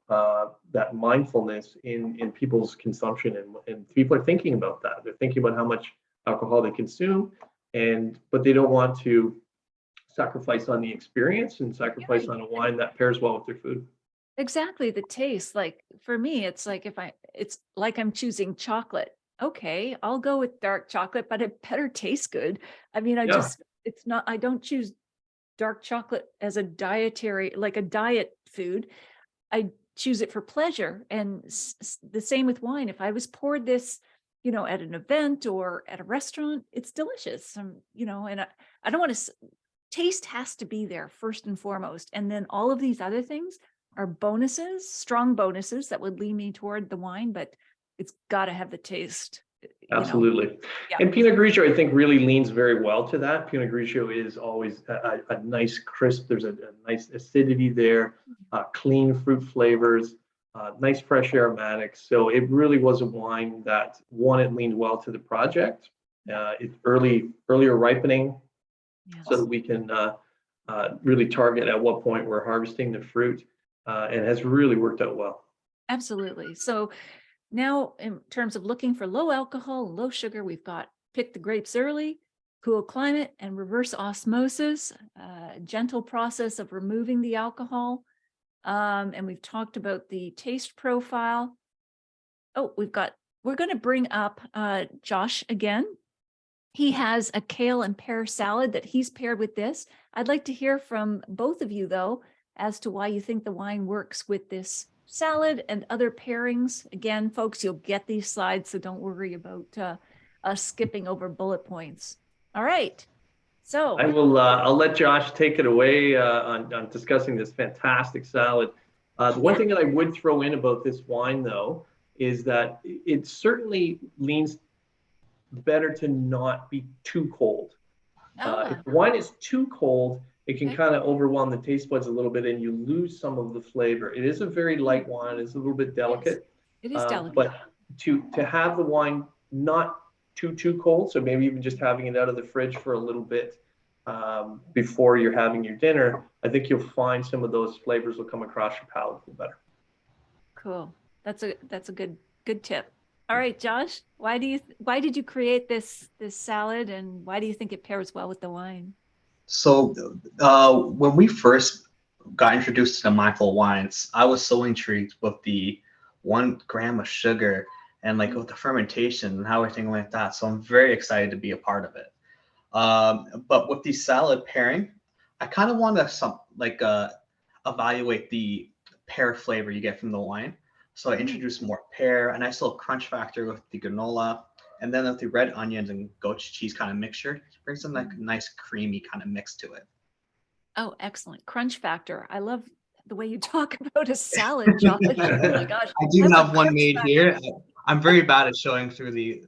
that mindfulness in people's consumption, and people are thinking about that. They're thinking about how much alcohol they consume, but they don't want to sacrifice on the experience and sacrifice on a wine that pairs well with their food. Exactly, the taste. Like for me, it's like it's like I'm choosing chocolate. Okay, I'll go with dark chocolate, but it better taste good. I mean, I don't choose dark chocolate as a dietary, like a diet food. I choose it for pleasure. And the same with wine. If I was poured this, at an event or at a restaurant, it's delicious. And I don't want to, taste has to be there first and foremost. And then all of these other things are bonuses, strong bonuses that would lead me toward the wine, but it's got to have the taste. Absolutely. Yeah. And Pinot Grigio, I think, really leans very well to that. Pinot Grigio is always a nice crisp. There's a nice acidity there, clean fruit flavors, nice fresh aromatics. So it really was a wine that, one, it leaned well to the project. It's earlier ripening, so that we can really target at what point we're harvesting the fruit, and has really worked out well. Absolutely. So now, in terms of looking for low alcohol, low sugar, we've got pick the grapes early, cool climate, and reverse osmosis, gentle process of removing the alcohol. And we've talked about the taste profile. Oh, we're going to bring up Josh again. He has a kale and pear salad that he's paired with this. I'd like to hear from both of you, though, as to why you think the wine works with this salad and other pairings. Again, folks, you'll get these slides, so don't worry about us skipping over bullet points. All right. So I will. I'll let Josh take it away on discussing this fantastic salad. The one thing that I would throw in about this wine, though, is that it certainly leans better to not be too cold. If the wine is too cold, it can kind of overwhelm the taste buds a little bit, and you lose some of the flavor. It is a very light wine; it's a little bit delicate. Yes, it is delicate. But to have the wine not too cold, so maybe even just having it out of the fridge for a little bit before you're having your dinner, I think you'll find some of those flavors will come across your palate a little better. Cool. That's a good tip. All right, Josh, why did you create this salad, and why do you think it pairs well with the wine? So when we first got introduced to the mindful wines, I was so intrigued with the 1 gram of sugar and like with the fermentation and how everything like that. So I'm very excited to be a part of it. But with the salad pairing, I kind of want to evaluate the pear flavor you get from the wine. So I introduced more pear, a nice little crunch factor with the granola, and then with the red onions and goat cheese kind of mixture, it brings some like nice creamy kind of mix to it. Oh, excellent. Crunch factor. I love the way you talk about a salad, Josh. Oh my gosh. I do a have one crunch made factor. here. I'm very bad at showing through the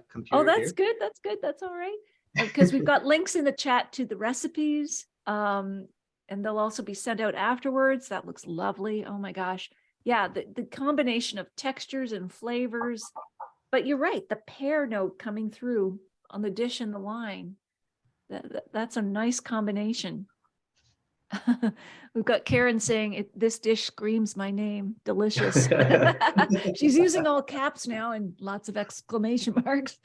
computer. Oh, that's here. good. That's good. That's all right. Because we've got links in the chat to the recipes, and they'll also be sent out afterwards. That looks lovely. Oh my gosh. Yeah, the combination of textures and flavors. But you're right, the pear note coming through on the dish and the wine. That's a nice combination. We've got Karen saying, this dish screams my name. Delicious. She's using all caps now and lots of exclamation marks.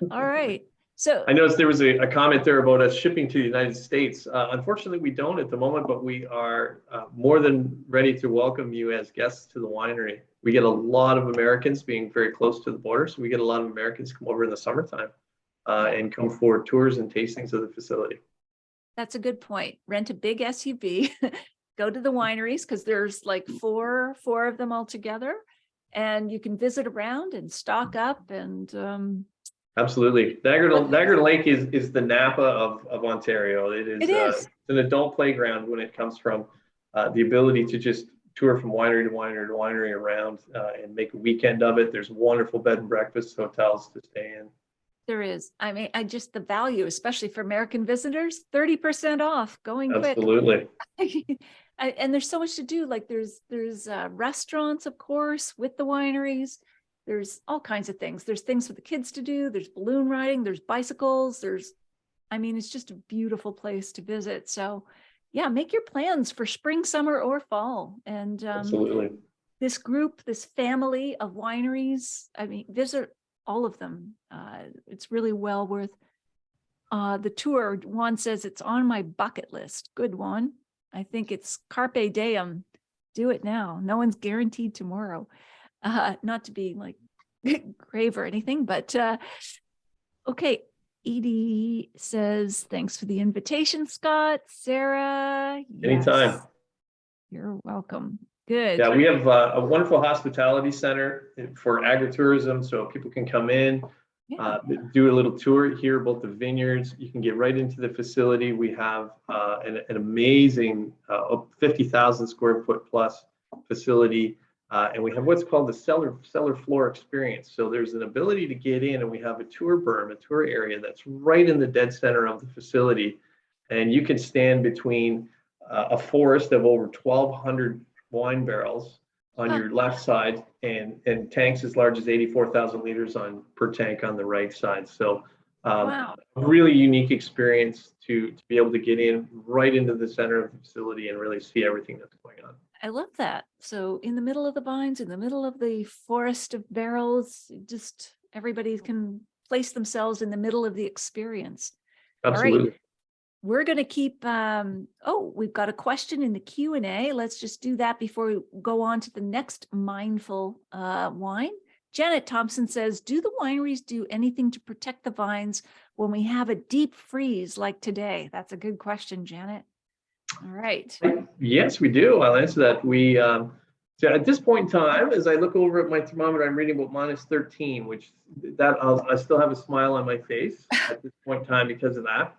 All right. So I noticed there was a comment there about us shipping to the United States. Unfortunately, we don't at the moment, but we are more than ready to welcome you as guests to the winery. We get a lot of Americans being very close to the border, so we get a lot of Americans come over in the summertime and come for tours and tastings of the facility. that's a good point. Rent a big SUV, go to the wineries, because there's like four of them all together, and you can visit around and stock up and Absolutely. Niagara Lake is the Napa of Ontario. It is an adult playground when it comes from the ability to just tour from winery to winery to winery around and make a weekend of it. There's wonderful bed and breakfast hotels to stay in. there is. I mean, the value, especially for American visitors, 30% off, going quick. Absolutely. And there's so much to do. Like there's restaurants, of course, with the wineries. There's all kinds of things. There's things for the kids to do. There's balloon riding. There's bicycles. It's just a beautiful place to visit. So yeah, make your plans for spring, summer, or fall. And Absolutely. this group, this family of wineries, visit all of them. It's really well worth the tour. Juan says it's on my bucket list. Good, Juan. I think it's carpe diem. Do it now. No one's guaranteed tomorrow. Not to be like grave or anything, but okay. Edie says, thanks for the invitation, Scott. Sarah. Anytime. Yes, you're welcome. Good. Yeah, we have a wonderful hospitality center for agritourism, so people can come in, do a little tour, hear about the vineyards. You can get right into the facility. We have an amazing 50,000 square foot plus facility. And we have what's called the cellar floor experience. So there's an ability to get in, and we have a tour berm, a tour area that's right in the dead center of the facility. And you can stand between a forest of over 1,200 wine barrels on your left side and tanks as large as 84,000 liters per tank on the right side. So Wow. Really unique experience to be able to get in right into the center of the facility and really see everything that's going on. I love that. So in the middle of the vines, in the middle of the forest of barrels, just everybody can place themselves in the middle of the experience. Absolutely. All right. We're going to keep, we've got a question in the Q&A. Let's just do that before we go on to the next mindful wine. Janet Thompson says, do the wineries do anything to protect the vines when we have a deep freeze like today? That's a good question, Janet. All right. Yes, we do. I'll answer that. So at this point in time, as I look over at my thermometer, I'm reading about -13, which I still have a smile on my face at this point in time because of that.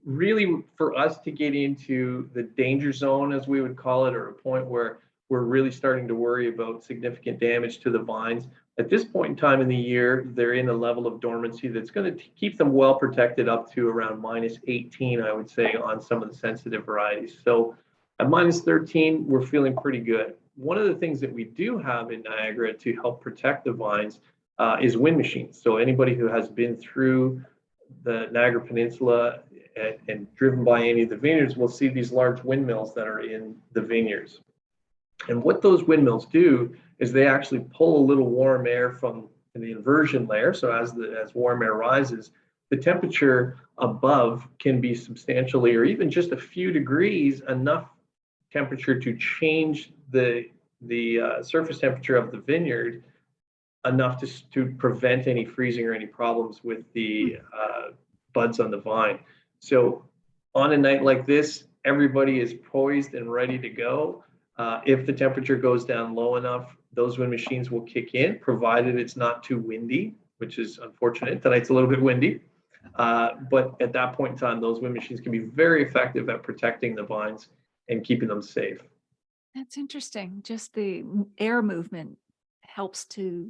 Really, for us to get into the danger zone, as we would call it, or a point where we're really starting to worry about significant damage to the vines, at this point in time in the year, they're in a level of dormancy that's going to keep them well protected up to around -18, I would say, on some of the sensitive varieties. So at -13, we're feeling pretty good. One of the things that we do have in Niagara to help protect the vines is wind machines. So anybody who has been through the Niagara Peninsula and driven by any of the vineyards will see these large windmills that are in the vineyards. And what those windmills do is they actually pull a little warm air from the inversion layer. So as warm air rises, the temperature above can be substantially, or even just a few degrees, enough temperature to change the surface temperature of the vineyard enough to prevent any freezing or any problems with the buds on the vine. So on a night like this, everybody is poised and ready to go. If the temperature goes down low enough, those wind machines will kick in, provided it's not too windy, which is unfortunate. Tonight's a little bit windy. But at that point in time, those wind machines can be very effective at protecting the vines and keeping them safe. That's interesting. Just the air movement helps to,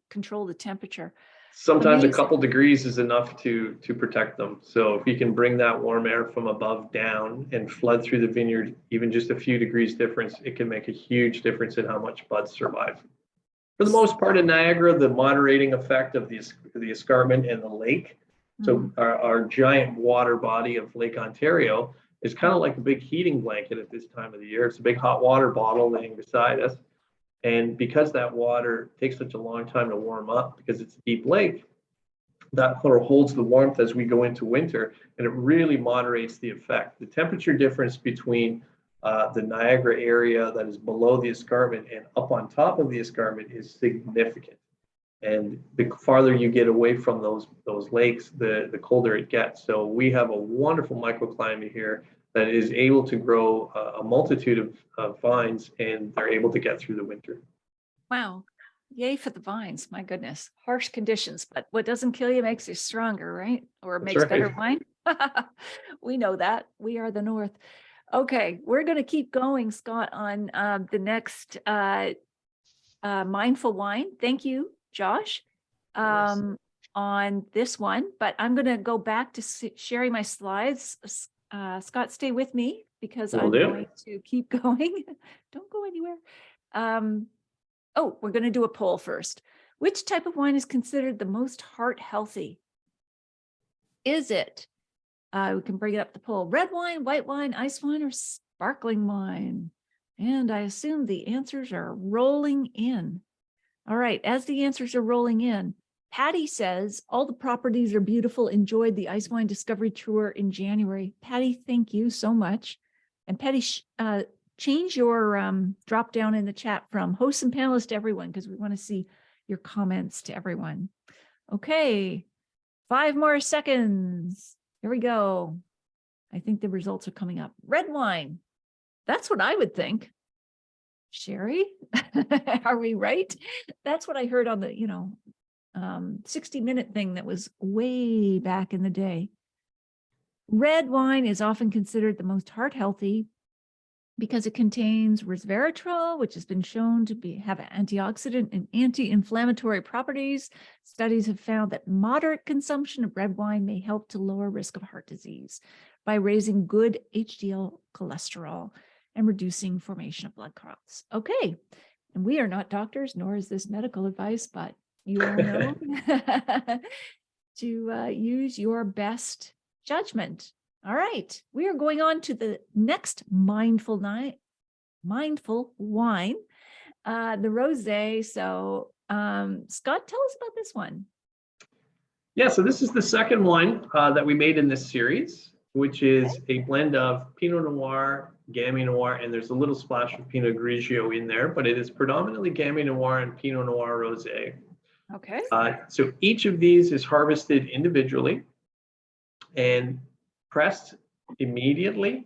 control the temperature. Sometimes Amazing. a couple degrees is enough to protect them. So if you can bring that warm air from above down and flood through the vineyard, even just a few degrees difference, it can make a huge difference in how much buds survive. For the most part in Niagara, the moderating effect of the escarpment and the lake, so our giant water body of Lake Ontario is kind of like a big heating blanket at this time of the year. It's a big hot water bottle laying beside us. And because that water takes such a long time to warm up, because it's a deep lake, that sort of holds the warmth as we go into winter, and it really moderates the effect. The temperature difference between the Niagara area that is below the escarpment and up on top of the escarpment is significant. And the farther you get away from those lakes, the colder it gets. So we have a wonderful microclimate here that is able to grow a multitude of vines, and they're able to get through the winter. Wow. Yay for the vines. My goodness. Harsh conditions, but what doesn't kill you makes you stronger, right? Or That's makes right. better wine. We know that. We are the North. Okay. We're going to keep going, Scott, on the next mindful wine. Thank you, Josh, on this one. But I'm going to go back to sharing my slides. Scott, stay with me because I'm going to keep going. Don't go anywhere. We're going to do a poll first. Which type of wine is considered the most heart healthy? Is it, we can bring it up the poll, red wine, white wine, ice wine, or sparkling wine? And I assume the answers are rolling in. All right, as the answers are rolling in, Patty says, all the properties are beautiful. Enjoyed the Ice Wine Discovery Tour in January. Patty, thank you so much. And Patty, change your drop down in the chat from hosts and panelists to everyone, because we want to see your comments to everyone. Okay, 5 more seconds. Here we go. I think the results are coming up. Red wine. That's what I would think. Sherry, are we right? That's what I heard on the, 60-minute thing that was way back in the day. Red wine is often considered the most heart healthy because it contains resveratrol, which has been shown to have antioxidant and anti-inflammatory properties. Studies have found that moderate consumption of red wine may help to lower risk of heart disease by raising good HDL cholesterol and reducing formation of blood clots. Okay, and we are not doctors, nor is this medical advice, but you all know to use your best judgment. All right, we are going on to the next mindful wine, the rosé. So, Scott, tell us about this one. Yeah, so this is the second wine that we made in this series, which is a blend of Pinot Noir, Gamay Noir, and there's a little splash of Pinot Grigio in there, but it is predominantly Gamay Noir and Pinot Noir Rosé. Okay. So each of these is harvested individually and pressed immediately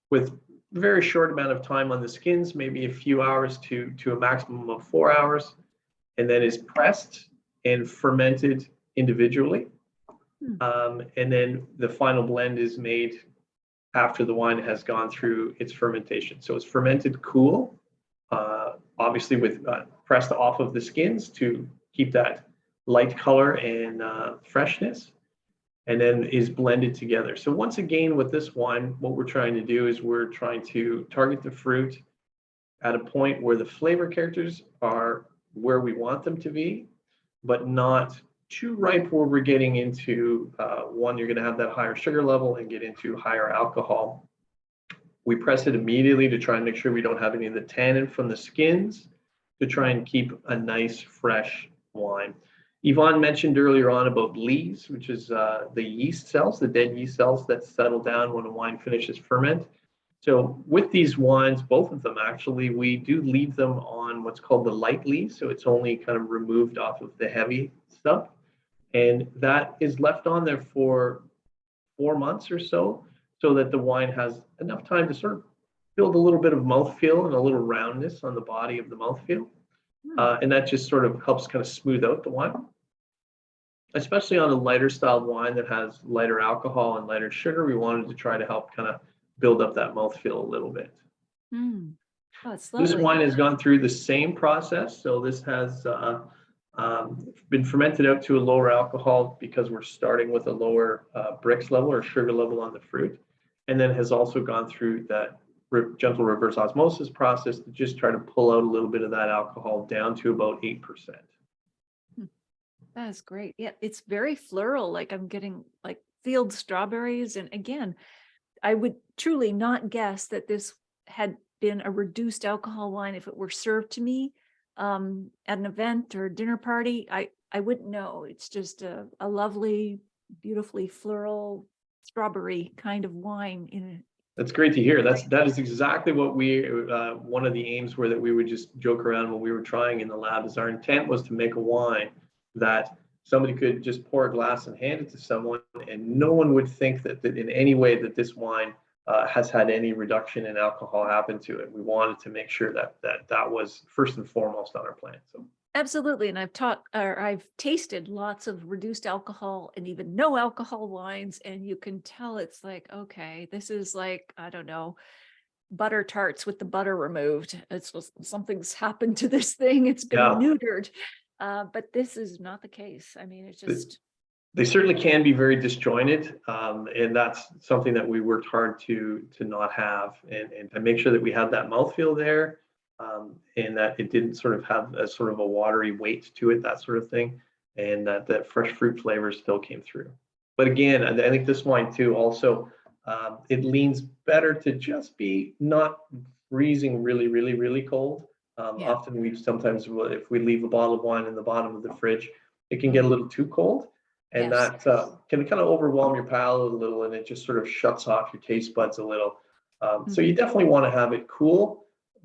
with very short amount of time on the skins, maybe a few hours to a maximum of 4 hours, and then is pressed and fermented individually. And then the final blend is made after the wine has gone through its fermentation. So it's fermented cool, obviously with pressed off of the skins to keep that light color and freshness, and then is blended together. So once again, with this wine, what we're trying to do is we're trying to target the fruit at a point where the flavor characters are where we want them to be, but not too ripe where we're getting into one, you're going to have that higher sugar level and get into higher alcohol. We press it immediately to try and make sure we don't have any of the tannin from the skins, to try and keep a nice fresh wine. Yvonne mentioned earlier on about lees, which is the yeast cells, the dead yeast cells that settle down when a wine finishes ferment. So with these wines, both of them actually, we do leave them on what's called the light lee. So it's only kind of removed off of the heavy stuff. And that is left on there for 4 months or so that the wine has enough time to sort of build a little bit of mouthfeel and a little roundness on the body of the mouthfeel. And that just sort of helps kind of smooth out the wine. Especially on a lighter styled wine that has lighter alcohol and lighter sugar, we wanted to try to help kind of build up that mouthfeel a little bit. Oh, it's This lovely. wine has gone through the same process. So this has been fermented out to a lower alcohol because we're starting with a lower Brix level or sugar level on the fruit. And then has also gone through that gentle reverse osmosis process to just try to pull out a little bit of that alcohol down to about 8%. That is great. Yeah, it's very floral. Like I'm getting like field strawberries. And again, I would truly not guess that this had been a reduced alcohol wine if it were served to me at an event or dinner party. I wouldn't know. It's just a lovely, beautifully floral strawberry kind of wine in it. That's great to hear. That is exactly what we one of the aims were, that we would just joke around when we were trying in the lab, is our intent was to make a wine that somebody could just pour a glass and hand it to someone, and no one would think that in any way that this wine has had any reduction in alcohol happen to it. We wanted to make sure that was first and foremost on our plan. So Absolutely. And I've tasted lots of reduced alcohol and even no alcohol wines. And you can tell it's like, okay, this is like, I don't know, butter tarts with the butter removed. It's just something's happened to this thing. It's been neutered. But this is not the case. I mean, it's just. They certainly can be very disjointed. And that's something that we worked hard to not have, and to make sure that we had that mouthfeel there. And that it didn't sort of have a sort of a watery weight to it, that sort of thing, and that fresh fruit flavor still came through. But again, I think this wine too, also, it leans better to just be not freezing really, really, really cold. Often if we leave a bottle of wine in the bottom of the fridge, it can get a little too cold, and that can kind of overwhelm your palate a little, and it just sort of shuts off your taste buds a little. So you definitely want to have it cool,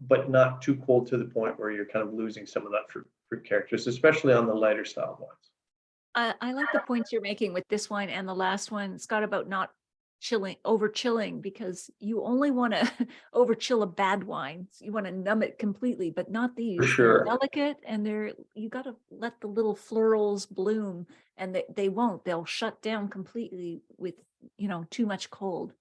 but not too cold to the point where you're kind of losing some of that fruit characters, especially on the lighter style wines. I like the points you're making with this wine and the last one, Scott, about not over chilling, because you only want to over chill a bad wine. You want to numb it completely, but not these. For sure. They're delicate, and you got to let the little florals bloom, and they won't. They'll shut down completely with too much cold.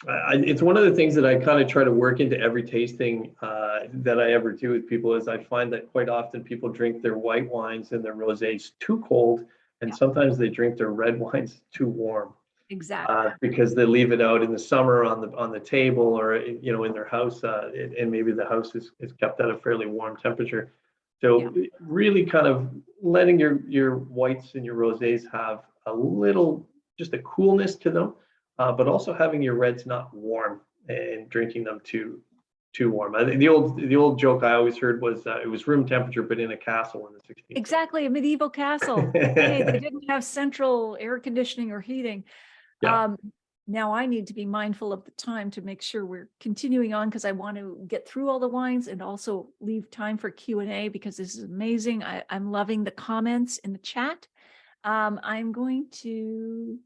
It's one of the things that I kind of try to work into every tasting that I ever do with people, is I find that quite often people drink their white wines and their rosés too cold, and sometimes they drink their red wines too warm. Exactly. Because they leave it out in the summer on the table, or in their house, and maybe the house is kept at a fairly warm temperature. So really kind of letting your whites and your rosés have a little, just a coolness to them. But also having your reds not warm and drinking them too warm. I think the old joke I always heard was it was room temperature, but in a castle in the 16th. Exactly, a medieval castle. Hey, they didn't have central air conditioning or heating. Now I need to be mindful of the time to make sure we're continuing on, because I want to get through all the wines and also leave time for Q&A, because this is amazing. I'm loving the comments in the chat. I'm going to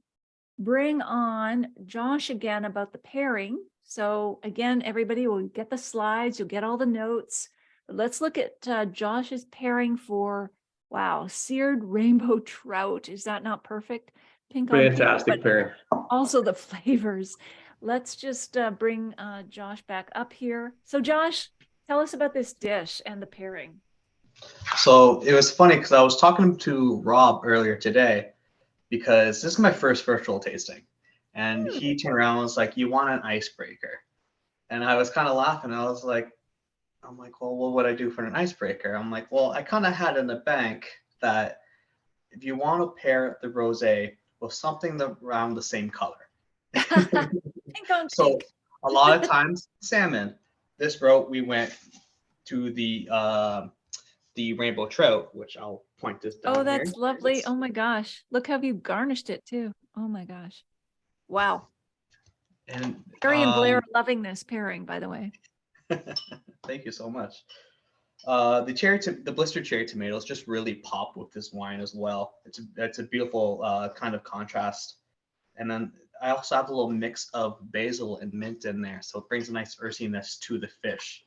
bring on Josh again about the pairing. So again, everybody will get the slides, you'll get all the notes. But let's look at Josh's pairing for, wow, seared rainbow trout. Is that not perfect? Pink on pink, Fantastic but pairing. also the flavors. Let's just bring Josh back up here. So Josh, tell us about this dish and the pairing. So it was funny because I was talking to Rob earlier today because this is my first virtual tasting. And he turned around and was like, "You want an icebreaker?" And I was kind of laughing. I'm like, well, what would I do for an icebreaker? I'm like, well, I kind of had in the bank that if you want to pair the rosé with something around the same color. Pink on So pink. a lot of times salmon. This route we went to the rainbow trout, which I'll point this down Oh, that's here. lovely. Oh my gosh. Look how you garnished it too. Oh my gosh. Wow. And Harry and Blair are loving this pairing, by the way. thank you so much. The blistered cherry tomatoes just really pop with this wine as well. It's a beautiful kind of contrast. And then I also have a little mix of basil and mint in there, so it brings a nice earthiness to the fish.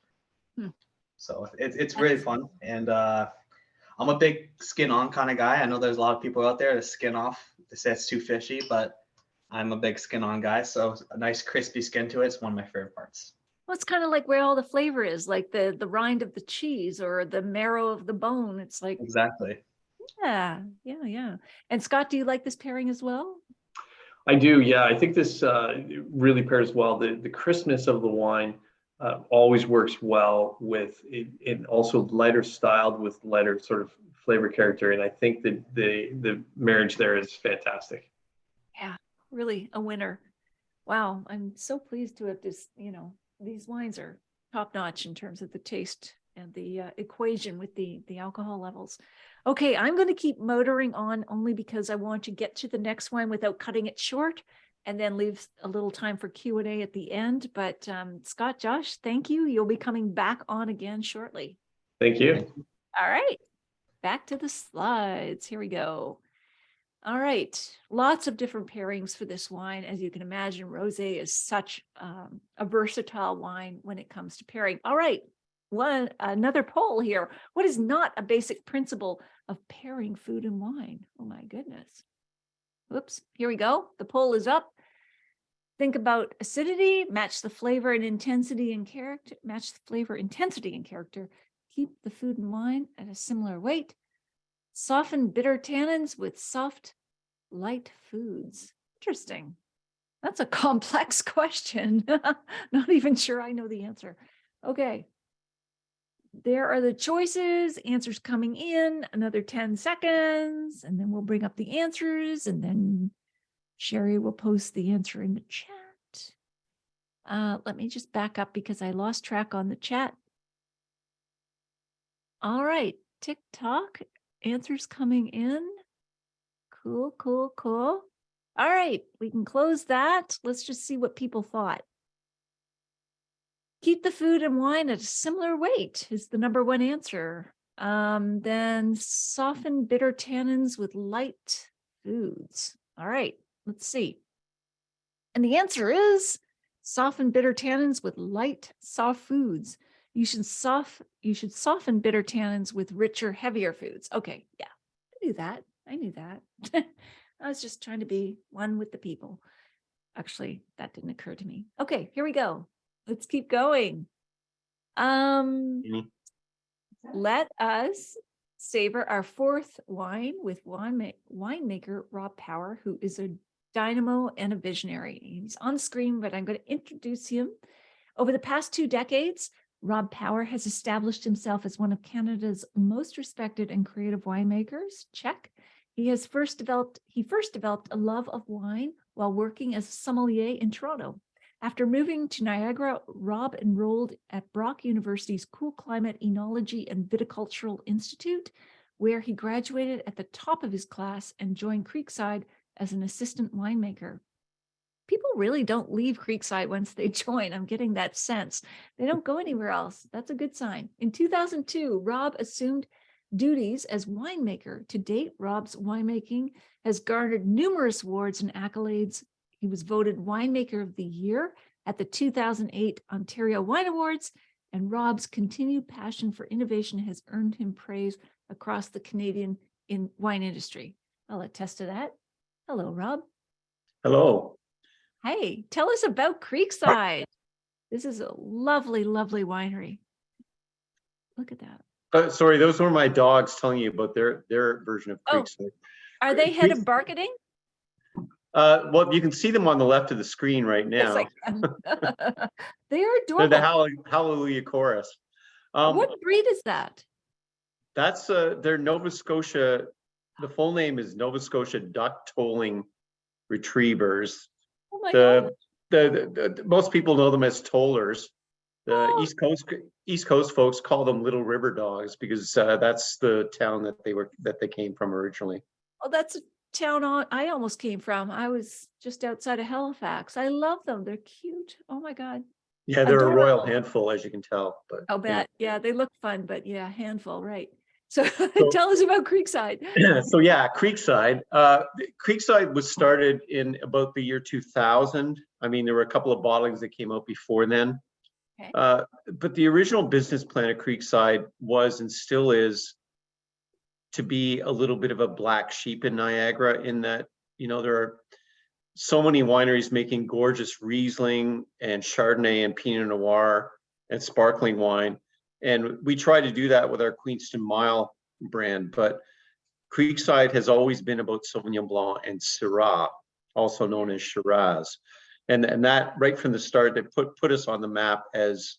So it's really fun. And I'm a big skin on kind of guy. I know there's a lot of people out there that skin off. They say it's too fishy, but I'm a big skin on guy. So a nice crispy skin to it. It's one of my favorite parts. Well, it's kind of like where all the flavor is, like the rind of the cheese or the marrow of the bone. It's like, Exactly. yeah. And Scott, do you like this pairing as well? I do, yeah. I think this really pairs well. The crispness of the wine always works well with it, and also lighter styled with lighter sort of flavor character. And I think that the marriage there is fantastic. Yeah, really a winner. Wow, I'm so pleased to have this, these wines are top notch in terms of the taste and the equation with the alcohol levels. Okay, I'm going to keep motoring on only because I want to get to the next wine without cutting it short and then leave a little time for Q&A at the end. But Scott, Josh, thank you. You'll be coming back on again shortly. Thank you. All right, back to the slides. Here we go. All right, lots of different pairings for this wine. As you can imagine, rosé is such a versatile wine when it comes to pairing. All right, another poll here. What is not a basic principle of pairing food and wine? Oh my goodness. Oops, here we go. The poll is up. Think about acidity, match the flavor and intensity and character, match the flavor, intensity and character. Keep the food and wine at a similar weight. Soften bitter tannins with soft, light foods. Interesting. That's a complex question. Not even sure I know the answer. Okay. There are the choices, answers coming in, another 10 seconds, and then we'll bring up the answers, and then Sherry will post the answer in the chat. Let me just back up because I lost track on the chat. All right, TikTok. Answers coming in. Cool. All right, we can close that. Let's just see what people thought. Keep the food and wine at a similar weight is the number one answer. Then soften bitter tannins with light foods. All right, let's see. And the answer is soften bitter tannins with light, soft foods. You should soften bitter tannins with richer, heavier foods. Okay, yeah, I knew that. I was just trying to be one with the people. Actually, that didn't occur to me. Okay, here we go. Let's keep going. Let us savor our fourth wine with winemaker Rob Power, who is a dynamo and a visionary. He's on screen, but I'm going to introduce him. Over the past 2 decades, Rob Power has established himself as one of Canada's most respected and creative winemakers. Check. He first developed a love of wine while working as a sommelier in Toronto. After moving to Niagara, Rob enrolled at Brock University's Cool Climate Enology and Viticultural Institute, where he graduated at the top of his class and joined Creekside as an assistant winemaker. People really don't leave Creekside once they join. I'm getting that sense. They don't go anywhere else. That's a good sign. In 2002, Rob assumed duties as winemaker. To date, Rob's winemaking has garnered numerous awards and accolades. He was voted Winemaker of the Year at the 2008 Ontario Wine Awards, and Rob's continued passion for innovation has earned him praise across the Canadian wine industry. I'll attest to that. Hello, Rob. Hello. Hey, tell us about Creekside. This is a lovely, lovely winery. Look at that. Sorry, those were my dogs telling you about their version of Oh. Creekside. Are they head of marketing? Well, you can see them on the left of the screen right Yes, now. I can. They are They're the adorable. Hallelujah Chorus. What breed is that? That's their Nova Scotia. The full name is Nova Scotia Duck Tolling Retrievers. Oh my God. The most people know them as tollers. The Oh. East Coast folks call them Little River Dogs because that's the town that they came from originally. Oh, that's a town I almost came from. I was just outside of Halifax. I love them. They're cute. Oh my God. Yeah, they're Adorable. a royal handful, as you can tell. But I'll yeah. bet. Yeah, they look fun, but yeah, handful, right. So tell us about Creekside. So yeah, Creekside. Creekside was started in about the year 2000. I mean, there were a couple of bottlings that came out before then. Okay. But the original business plan of Creekside was and still is to be a little bit of a black sheep in Niagara, in that, you know, there are so many wineries making gorgeous Riesling and Chardonnay and Pinot Noir and sparkling wine. And we try to do that with our Queenston Mile brand, but Creekside has always been about Sauvignon Blanc and Syrah, also known as Shiraz. And that right from the start, that put us on the map as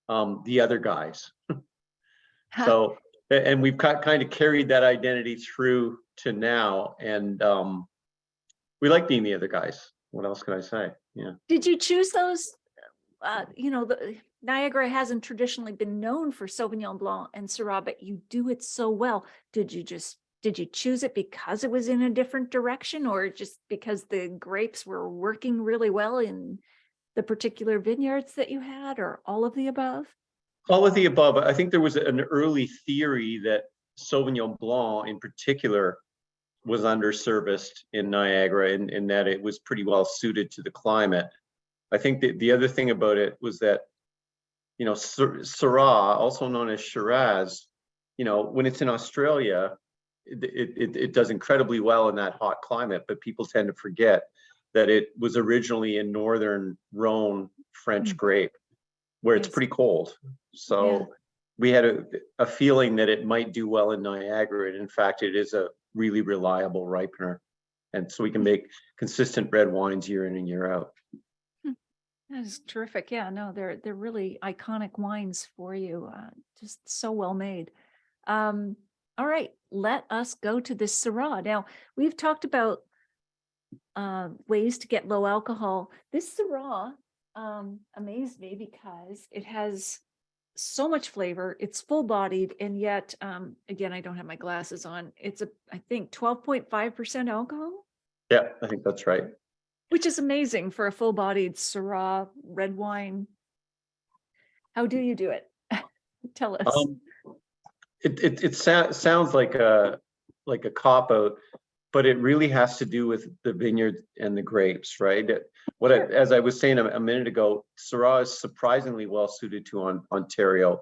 the other guys. So, and we've kind of carried that identity through to now. And we like being the other guys. What else can I say? Yeah. Did you choose those? You know, Niagara hasn't traditionally been known for Sauvignon Blanc and Syrah, but you do it so well. Did you choose it because it was in a different direction, or just because the grapes were working really well in the particular vineyards that you had, or all of the above? All of the above. I think there was an early theory that Sauvignon Blanc in particular was underserviced in Niagara, in that it was pretty well suited to the climate. I think that the other thing about it was that, you know, Syrah, also known as Shiraz, you know, when it's in Australia, it does incredibly well in that hot climate, but people tend to forget that it was originally a northern Rhone French grape, where it's Yes. pretty cold. So Yeah. we had a feeling that it might do well in Niagara, and in fact, it is a really reliable ripener. And so we can make consistent red wines year in and year out. That is terrific. Yeah, no, they're really iconic wines for you. Just so well made. All right, let us go to this Syrah. Now, we've talked about ways to get low alcohol. This Syrah amazed me because it has so much flavor. It's full-bodied, and yet, again, I don't have my glasses on. It's I think 12.5% alcohol. Yeah, I think that's right. Which is amazing for a full-bodied Syrah red wine. How do you do it? Tell us. It sounds like a cop-out, but it really has to do with the vineyard and the grapes, right? Sure. As I was saying a minute ago, Syrah is surprisingly well suited to Ontario.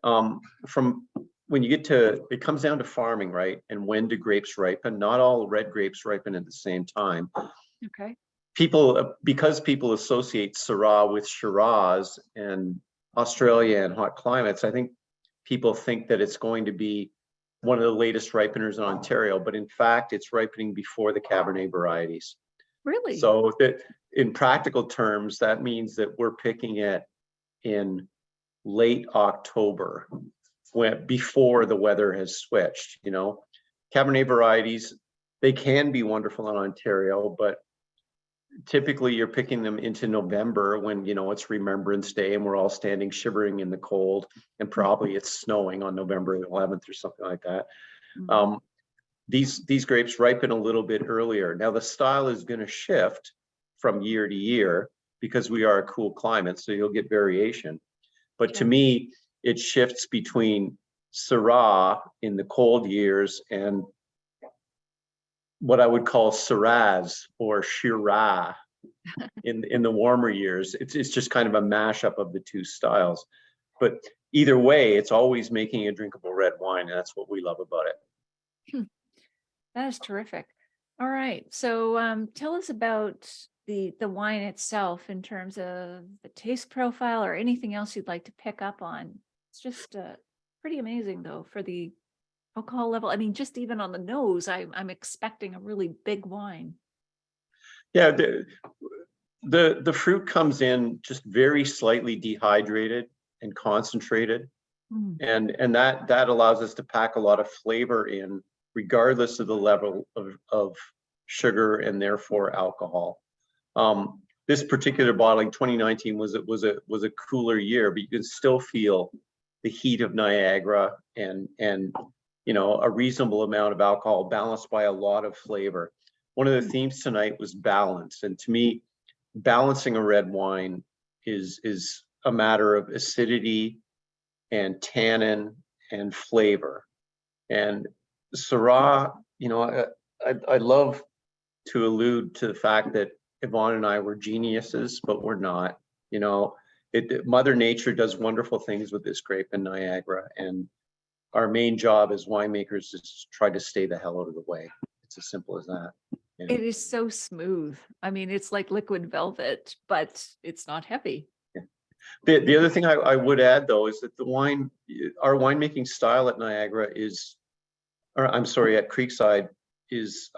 From when you get to, it comes down to farming, right? And when do grapes ripen? Not all red grapes ripen at the same time. Okay. Because people associate Syrah with Shiraz and Australia and hot climates, I think people think that it's going to be one of the latest ripeners in Ontario, but in fact, it's ripening before the Cabernet varieties. Really? So that in practical terms, that means that we're picking it in late October, before the weather has switched. You know, Cabernet varieties, they can be wonderful in Ontario, but typically you're picking them into November when, you know, it's Remembrance Day and we're all standing shivering in the cold, and probably it's snowing on November 11th or something like that. Mhm. These grapes ripen a little bit earlier. Now the style is going to shift from year to year because we are a cool climate, so you'll get variation. But to Sure. me, it shifts between Syrah in the cold years and what I would call Shiraz or Shiraz in the warmer years. It's just kind of a mashup of the two styles. But either way, it's always making a drinkable red wine, and that's what we love about it. That is terrific. All right. So tell us about the wine itself in terms of the taste profile or anything else you'd like to pick up on. It's just pretty amazing though for the alcohol level. I mean, just even on the nose, I'm expecting a really big wine. Yeah, the fruit comes in just very slightly dehydrated and concentrated. And that allows us to pack a lot of flavor in, regardless of the level of sugar and therefore alcohol. This particular bottling, 2019, was a cooler year, but you can still feel the heat of Niagara and you know, a reasonable amount of alcohol balanced by a lot of flavor. One of the themes tonight was balance, and to me, balancing a red wine is a matter of acidity and tannin and flavor. And Syrah, you know, I love to allude to the fact that Yvonne and I were geniuses, but we're not. You know, Mother Nature does wonderful things with this grape in Niagara, and our main job as winemakers is to try to stay the hell out of the way. It's as simple as that. You know? It is so smooth. I mean, it's like liquid velvet, but it's not heavy. The other thing I would add, though, is that our winemaking style at Niagara at Creekside is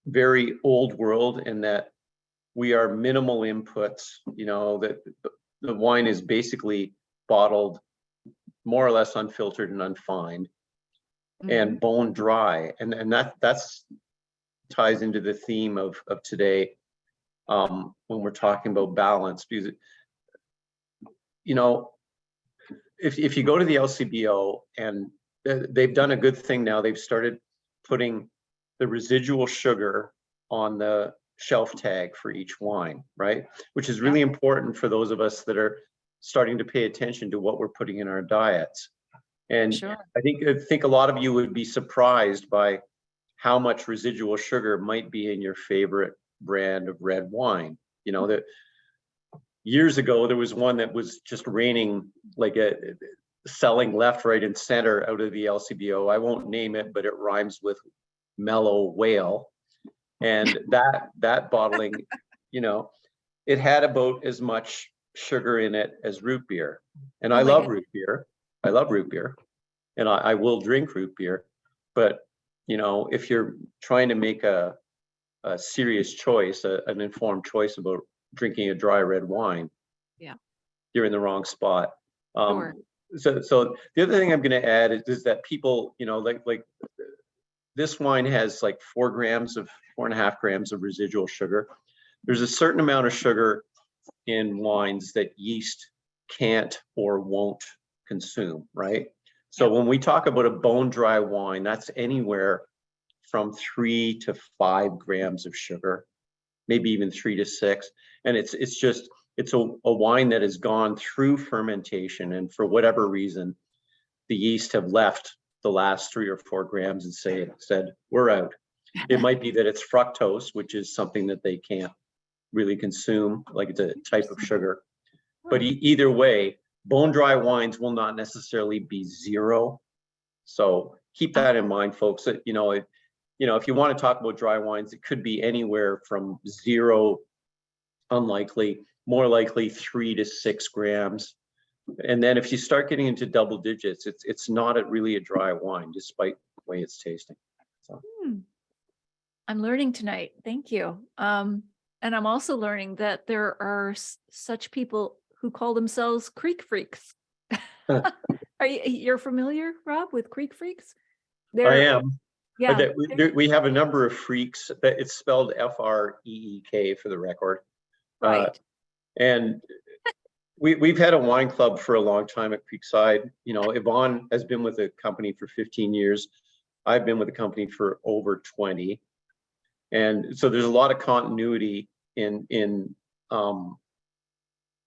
very old world in that we are minimal inputs. You know, that the wine is basically bottled more or less unfiltered and unfined and bone dry, and that's ties into the theme of today when we're talking about balance, because you know, if you go to the LCBO, and they've done a good thing now, they've started putting the residual sugar on the shelf tag for each wine, right? Which is really important for those of us that are starting to pay attention to what we're putting in our diets. And Sure. I think a lot of you would be surprised by how much residual sugar might be in your favorite brand of red wine. You know, that years ago, there was one that was just raining like selling left, right, and center out of the LCBO. I won't name it, but it rhymes with mellow whale. And that bottling, you know, it had about as much sugar in it as root beer. And I love root beer. I love root beer. And I will drink root beer. But, you know, if you're trying to make a serious choice, an informed choice about drinking a dry red wine, you're in the wrong spot. Sure. So the other thing I'm going to add is that people, you know, like this wine has like 4.5 grams of residual sugar. There's a certain amount of sugar in wines that yeast can't or won't consume, right? So when we talk about a bone dry wine, that's anywhere from 3 to 5 grams of sugar, maybe even 3 to 6. And it's a wine that has gone through fermentation, and for whatever reason, the yeast have left the last 3 or 4 grams and said, we're out. It might be that it's fructose, which is something that they can't really consume, like it's a type of sugar. But either way, bone dry wines will not necessarily be zero. So keep that in mind, folks. That you know, if you want to talk about dry wines, it could be anywhere from 0, unlikely, more likely 3 to 6 grams. And then if you start getting into double digits, it's not really a dry wine, despite the way it's tasting. So. I'm learning tonight. Thank you. And I'm also learning that there are such people who call themselves creek freaks. You're familiar, Rob, with creek freaks? I am. Yeah. We have a number of freaks. That it's spelled Freek for the record. Right. And we've had a wine club for a long time at Creekside. You know, Yvonne has been with the company for 15 years. I've been with the company for over 20. And so there's a lot of continuity in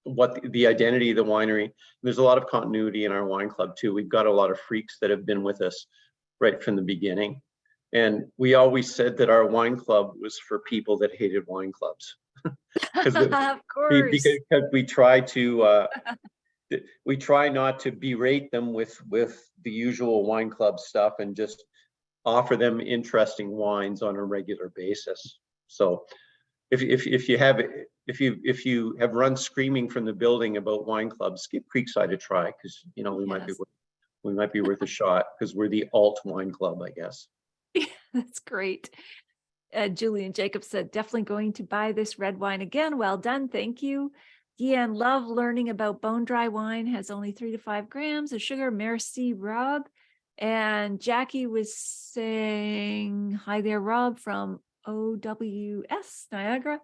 what the identity of the winery. There's a lot of continuity in our wine club too. We've got a lot of freaks that have been with us right from the beginning. And we always said that our wine club was for people that hated wine clubs. Of course. Because we try not to berate them with the usual wine club stuff and just offer them interesting wines on a regular basis. So if you have run screaming from the building about wine clubs, give Creekside a try, because you know we might be worth a shot, because we're the alt wine club, I guess. That's great. Julian Jacobs said, definitely going to buy this red wine again. Well done. Thank you. Deanne, love learning about bone dry wine, has only 3 to 5 grams of sugar. Merci, Rob. And Jackie was saying, hi there, Rob from OWS Niagara.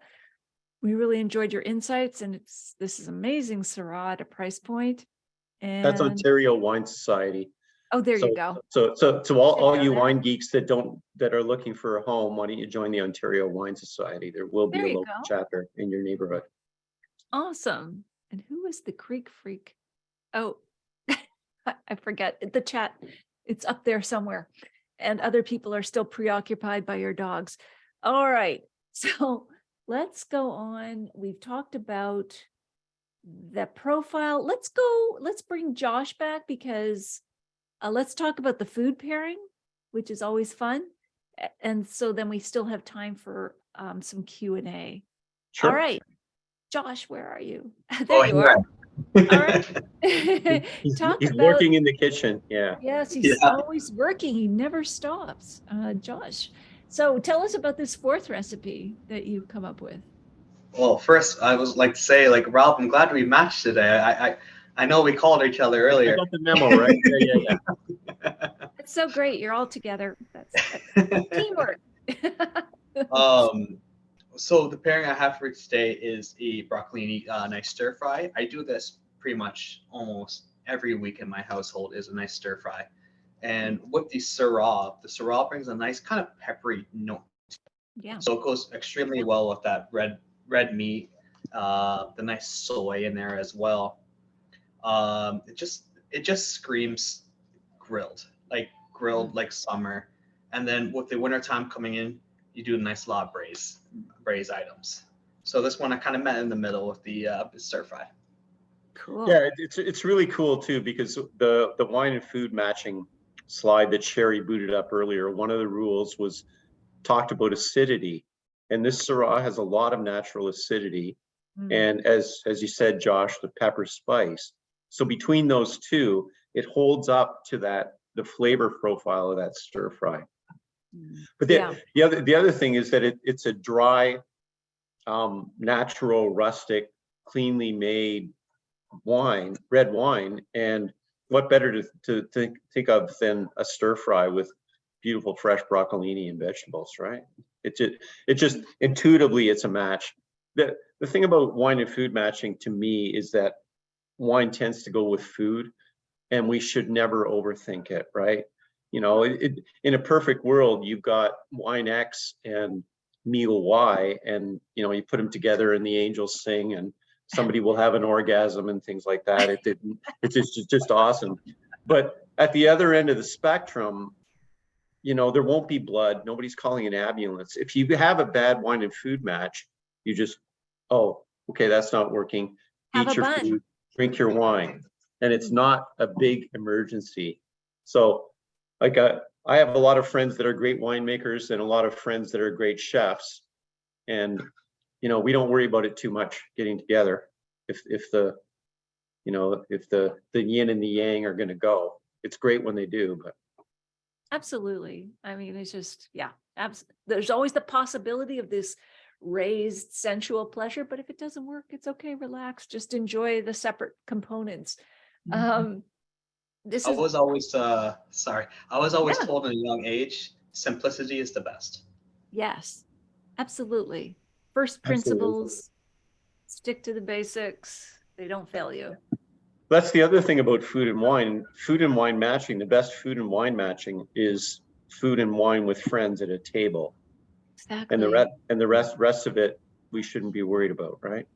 We really enjoyed your insights, and this is amazing Syrah at a price point. And That's Ontario Wine Society. oh, there you go. So all you wine geeks that are looking for a home, why don't you join the Ontario Wine Society? There will be a local chapter in your neighborhood. Awesome. And who is the Creek Freak? Oh, I forget the chat. It's up there somewhere. And other people are still preoccupied by your dogs. All right. So let's go on. We've talked about the profile. Let's bring Josh back, because let's talk about the food pairing, which is always fun. And so then we still have time for some Q&A. Sure. All right. Josh, where are you? There you are. All right. He's working in the kitchen. Yeah. Yes, he's always working. He never stops. Josh. So tell us about this 4th recipe that you've come up with. Well, first, I would like to say, like, Rob, I'm glad we matched today. I know we called each other earlier. I got the memo, right? Yeah. It's so great. You're all together. That's teamwork. So the pairing I have for today is a broccolini nice stir fry. I do this pretty much almost every week in my household, is a nice stir fry. And with the Syrah brings a nice kind of peppery note. Yeah. So it goes extremely well with that red meat, the nice soy in there as well. It just screams grilled like summer. And then with the wintertime coming in, you do a nice lot of braise items. So this one I kind of met in the middle with the stir fry. Cool. Yeah, it's really cool too, because the wine and food matching slide that Sherry booted up earlier, one of the rules was talked about acidity, and this Syrah has a lot of natural acidity, and as you said, Josh, the pepper spice. So between those two, it holds up to the flavor profile of that stir fry. But the other thing is that it's a dry, natural, rustic, cleanly made wine, red wine, and what better to think of than a stir fry with beautiful fresh broccolini and vegetables, right? It just intuitively it's a match. The thing about wine and food matching to me is that wine tends to go with food, and we should never overthink it, right? You know, in a perfect world, you've got wine X and meal Y, and you know, you put them together and the angels sing and somebody will have an orgasm and things like that. It's just awesome. But at the other end of the spectrum, you know, there won't be blood. Nobody's calling an ambulance. If you have a bad wine and food match, you just, oh, okay, that's not working. Eat your food, drink your wine. And it's not a big emergency. So like I have a lot of friends that are great winemakers and a lot of friends that are great chefs. And, you know, we don't worry about it too much getting together. If the yin and the yang are going to go, it's great when they do, but. Absolutely. I mean, it's just, yeah, there's always the possibility of this raised sensual pleasure, but if it doesn't work, it's okay. Relax, just enjoy the separate components. I was always told at a young age, simplicity is the best. Yes, absolutely. First principles, stick to the basics. They don't fail you. That's the other thing about food and wine. Food and wine matching, the best food and wine matching is food and wine with friends at a table. Exactly. And the rest of it, we shouldn't be worried about, right?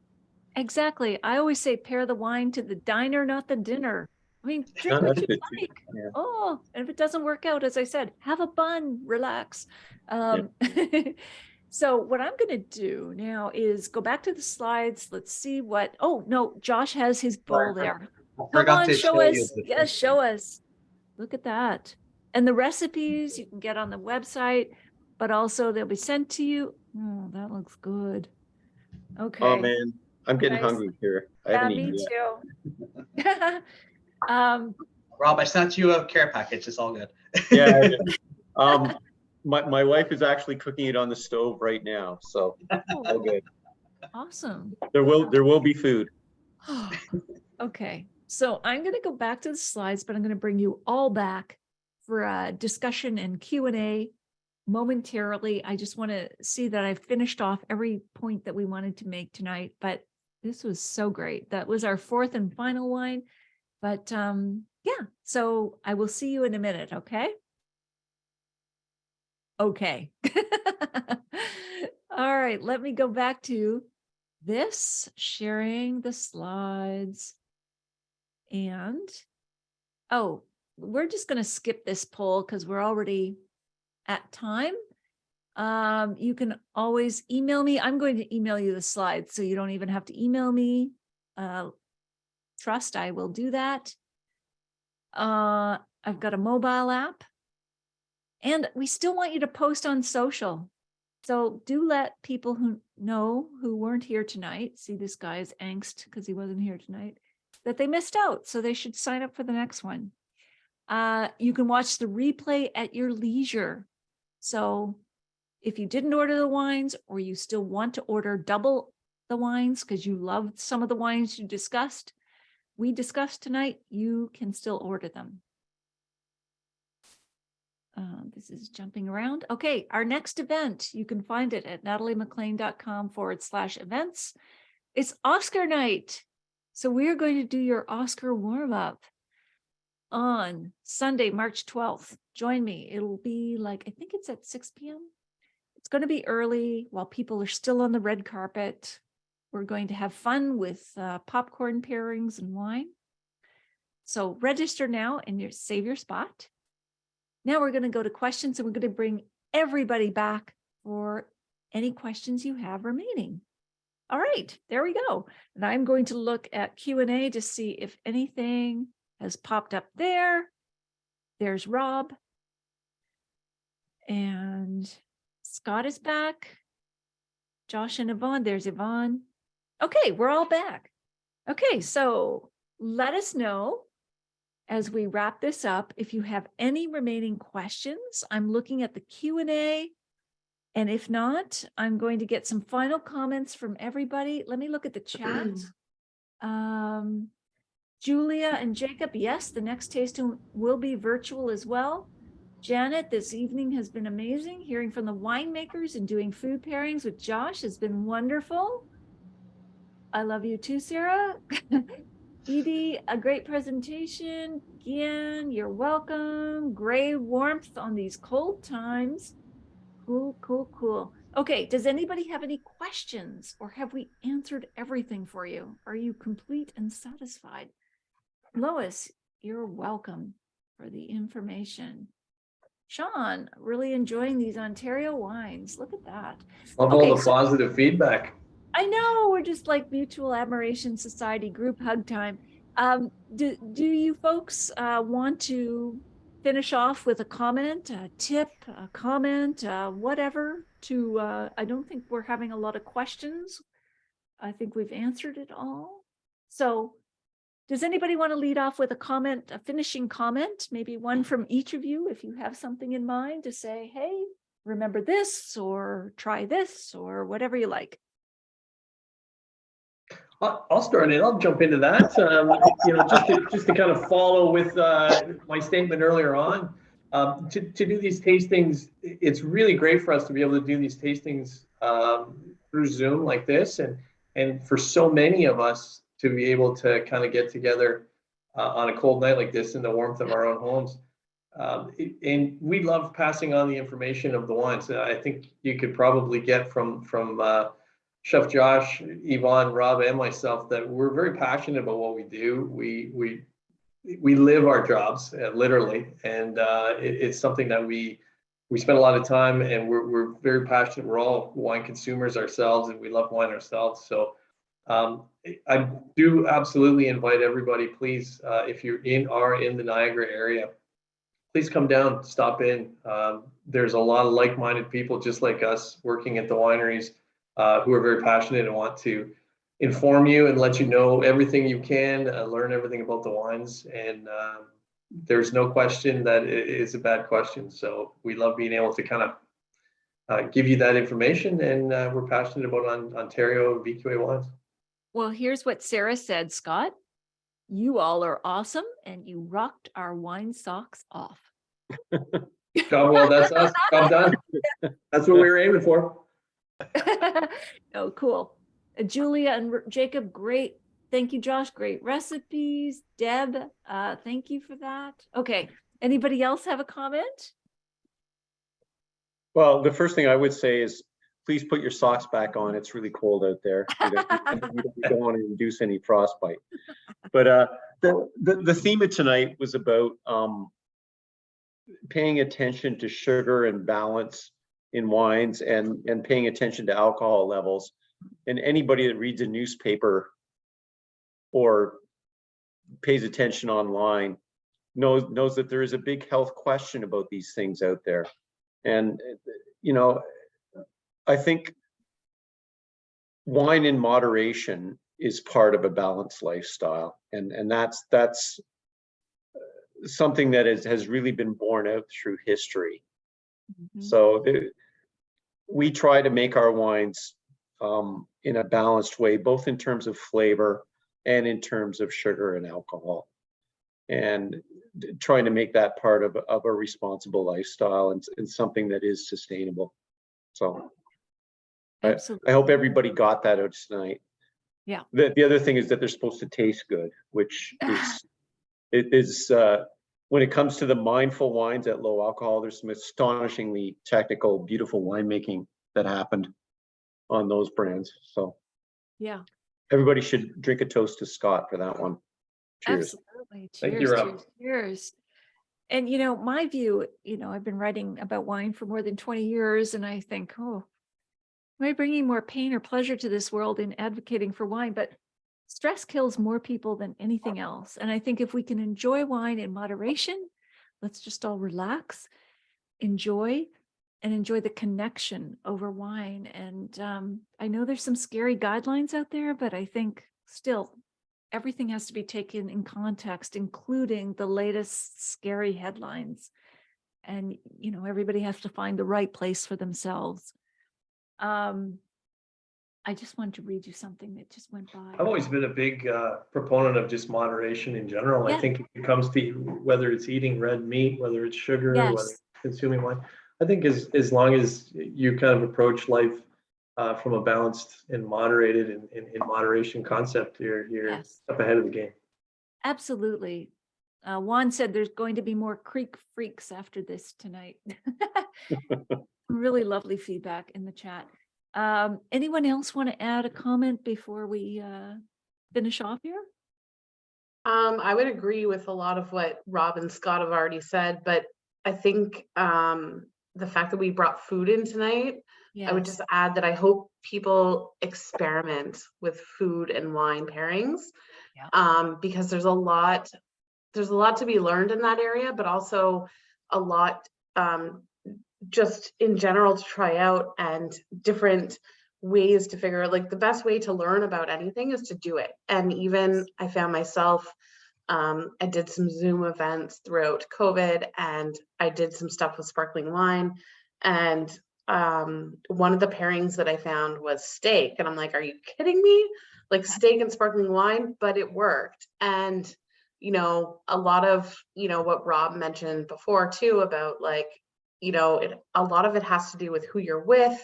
Exactly. I always say pair the wine to the diner, not the dinner. I mean, drink No, what that's you good too. like. Yeah. Oh, and if it doesn't work out, as I said, have a bun, relax. So what I'm going to do now is go back to the slides. Let's see what, oh, no, Josh has his bowl there. I Come forgot on, to show show you us. the Yes, show us. Look at that. And the recipes you can get on the website, but also they'll be sent to you. Oh, that looks good. Okay. Oh man, I'm getting Nice. hungry here. I Yeah, haven't eaten me yet. too. Rob, I sent you a care package. It's all good. Yeah. My wife is actually cooking it on the stove right now, so all Oh, good. awesome. There will be food. Okay, so I'm going to go back to the slides, but I'm going to bring you all back for a discussion and Q&A momentarily. I just want to see that I've finished off every point that we wanted to make tonight, but this was so great. That was our fourth and final wine. But yeah, so I will see you in a minute, okay? Okay. All right, let me go back to this, sharing the slides. And, oh, we're just going to skip this poll because we're already at time. You can always email me. I'm going to email you the slides, so you don't even have to email me. Trust, I will do that. I've got a mobile app. And we still want you to post on social. So do let people who know who weren't here tonight, see this guy's angst because he wasn't here tonight, that they missed out. So they should sign up for the next one. You can watch the replay at your leisure. So if you didn't order the wines or you still want to order double the wines because you loved some of the wines we discussed tonight, you can still order them. This is jumping around. Okay, our next event, you can find it at nataliemclean.com/events. It's Oscar night. So we're going to do your Oscar warm-up on Sunday, March 12th. Join me. It'll be like, I think it's at 6 p.m. It's going to be early while people are still on the red carpet. We're going to have fun with popcorn pairings and wine. So register now and save your spot. Now we're going to go to questions, and we're going to bring everybody back for any questions you have remaining. All right, there we go. And I'm going to look at Q&A to see if anything has popped up there. There's Rob. And Scott is back. Josh and Yvonne, there's Yvonne. Okay, we're all back. Okay, so let us know as we wrap this up, if you have any remaining questions. I'm looking at the Q&A, and if not, I'm going to get some final comments from everybody. Let me look at the chat. Julia and Jacob, yes, the next tasting will be virtual as well. Janet, this evening has been amazing. Hearing from the winemakers and doing food pairings with Josh has been wonderful. I love you too, Sarah. Edie, a great presentation. Gian, you're welcome. Gray warmth on these cold times. Cool, cool, cool. Okay, does anybody have any questions, or have we answered everything for you? Are you complete and satisfied? Lois, you're welcome for the information. Sean, really enjoying these Ontario wines. Look at that. Love all the positive feedback. I know, we're just like Mutual Admiration Society group hug time. Do you folks want to finish off with a comment, a tip, a comment, whatever to, I don't think we're having a lot of questions. I think we've answered it all. So does anybody want to lead off with a comment, a finishing comment, maybe one from each of you, if you have something in mind to say, hey, remember this, or try this, or whatever you like. I'll start it. I'll jump into that. Just to kind of follow with my statement earlier on, to do these tastings, it's really great for us to be able to do these tastings through Zoom like this, and for so many of us to be able to kind of get together on a cold night like this in the warmth of our own homes. And we love passing on the information of the wines. I think you could probably get from Chef Josh, Yvonne, Rob, and myself, that we're very passionate about what we do. We live our jobs, literally, and it's something that we spend a lot of time, and we're very passionate. We're all wine consumers ourselves, and we love wine ourselves. So I do absolutely invite everybody, please, if you're in the Niagara area, please come down, stop in. There's a lot of like-minded people just like us working at the wineries who are very passionate and want to inform you and let you know everything you can, learn everything about the wines. And there's no question that it is a bad question. So we love being able to kind of give you that information, and we're passionate about Ontario and VQA wines. Well, here's what Sarah said, Scott. You all are awesome, and you rocked our wine socks off. Job well, that's us. Job done. That's what we were aiming for. Oh, cool. Julia and Jacob, great. Thank you, Josh. Great recipes. Deb, thank you for that. Okay. Anybody else have a comment? Well, the first thing I would say is please put your socks back on. It's really cold out there. We don't want to induce any frostbite. But the theme of tonight was about paying attention to sugar and balance in wines, and paying attention to alcohol levels. And anybody that reads a newspaper or pays attention online knows that there is a big health question about these things out there. And I think wine in moderation is part of a balanced lifestyle, and that's something that has really been borne out through history. Mm-hmm. So we try to make our wines in a balanced way, both in terms of flavor and in terms of sugar and alcohol, and trying to make that part of a responsible lifestyle and something that is sustainable. So I hope everybody got that out tonight. Yeah. The other thing is that they're supposed to taste good, which is when it comes to the mindful wines at low alcohol, there's some astonishingly technical, beautiful winemaking that happened on those brands. So yeah, everybody should drink a toast to Scott for that one. Cheers. Absolutely. Cheers. Thank you, Rob. Cheers. Cheers. And my view, I've been writing about wine for more than 20 years, and I think, am I bringing more pain or pleasure to this world in advocating for wine? But stress kills more people than anything else. And I think if we can enjoy wine in moderation, let's just all relax, enjoy the connection over wine. And I know there's some scary guidelines out there, but I think still everything has to be taken in context, including the latest scary headlines. And, everybody has to find the right place for themselves. I just wanted to read you something that just went by. I've always been a big proponent of just moderation in general. Yeah. I think if it comes to whether it's eating red meat, whether it's sugar, Yes. whether it's consuming wine, I think as long as you kind of approach life from a balanced and moderated and in moderation concept, you're Yes. up ahead of the game. Absolutely. Juan said there's going to be more creek freaks after this tonight. Really lovely feedback in the chat. Anyone else want to add a comment before we finish off here? I would agree with a lot of what Rob and Scott have already said, but I think the fact that we brought food in tonight, Yes. I would just add that I hope people experiment with food and wine pairings, because there's a lot to be learned in that area, but also a lot just in general to try out, and different ways to figure out, like, the best way to learn about anything is to do it. And even I found myself, I did some Zoom events throughout COVID, and I did some stuff with sparkling wine, and one of the pairings that I found was steak, and I'm like, are you kidding me? Like, steak and sparkling wine, but it worked. And a lot of what Rob mentioned before too, about like, a lot of it has to do with who you're with,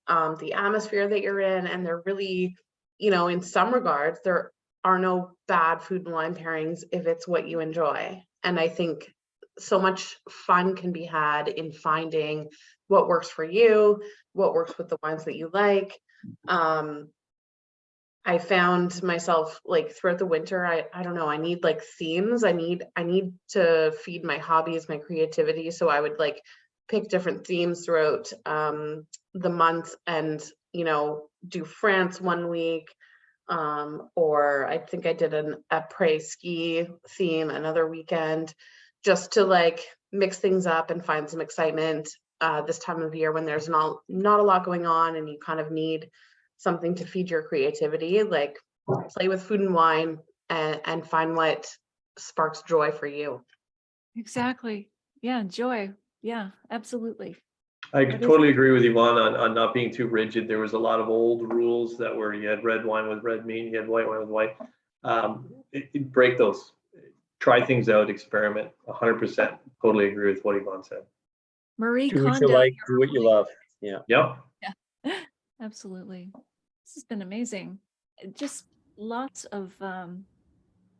the atmosphere that you're in, and they're really, in some regards, there are no bad food and wine pairings if it's what you enjoy. And I think so much fun can be had in finding what works for you, what works with the wines that you like. I found myself like throughout the winter, I don't know, I need like themes. I need to feed my hobbies, my creativity. So I would like pick different themes throughout the month and, you know, do France one week. Or I think I did an après ski theme another weekend, just to like mix things up and find some excitement this time of year when there's not a lot going on and you kind of need something to feed your creativity. Like play with food and wine and find what sparks joy for you. Exactly. Yeah, joy. Yeah, absolutely. I That is- totally agree with Yvonne on not being too rigid. There was a lot of old rules that were, you had red wine with red meat, you had white wine with white. Break those, try things out, experiment. 100%. Totally agree with what Yvonne said. Marie Do what you Kondo. like, do what you love. Yeah. Yep. Absolutely. This has been amazing. Just lots of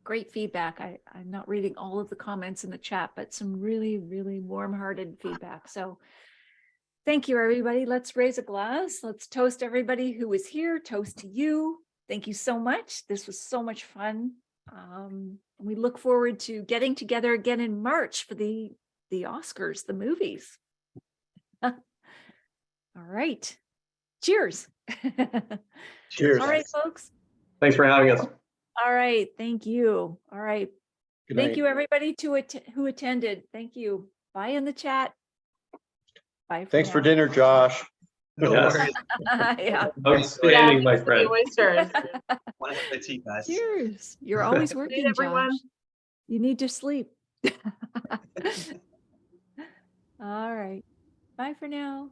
great feedback. I'm not reading all of the comments in the chat, but some really, really warm-hearted feedback. So thank you, everybody. Let's raise a glass. Let's toast everybody who was here. Toast to you. Thank you so much. This was so much fun. We look forward to getting together again in March for the Oscars, the movies. All right. Cheers. Cheers. All right, folks. Thanks for having us. All right. Thank you. All right. Good Thank night. you, everybody who attended. Thank you. Bye in the chat. Bye. Thanks for now. dinner, Josh. No Yes. worries. Yeah. Outstanding, my thanks for the friend. oysters. One for the tea, guys. Cheers. You're always Good night, working, everyone. Josh. You need to sleep. All right. Bye for now.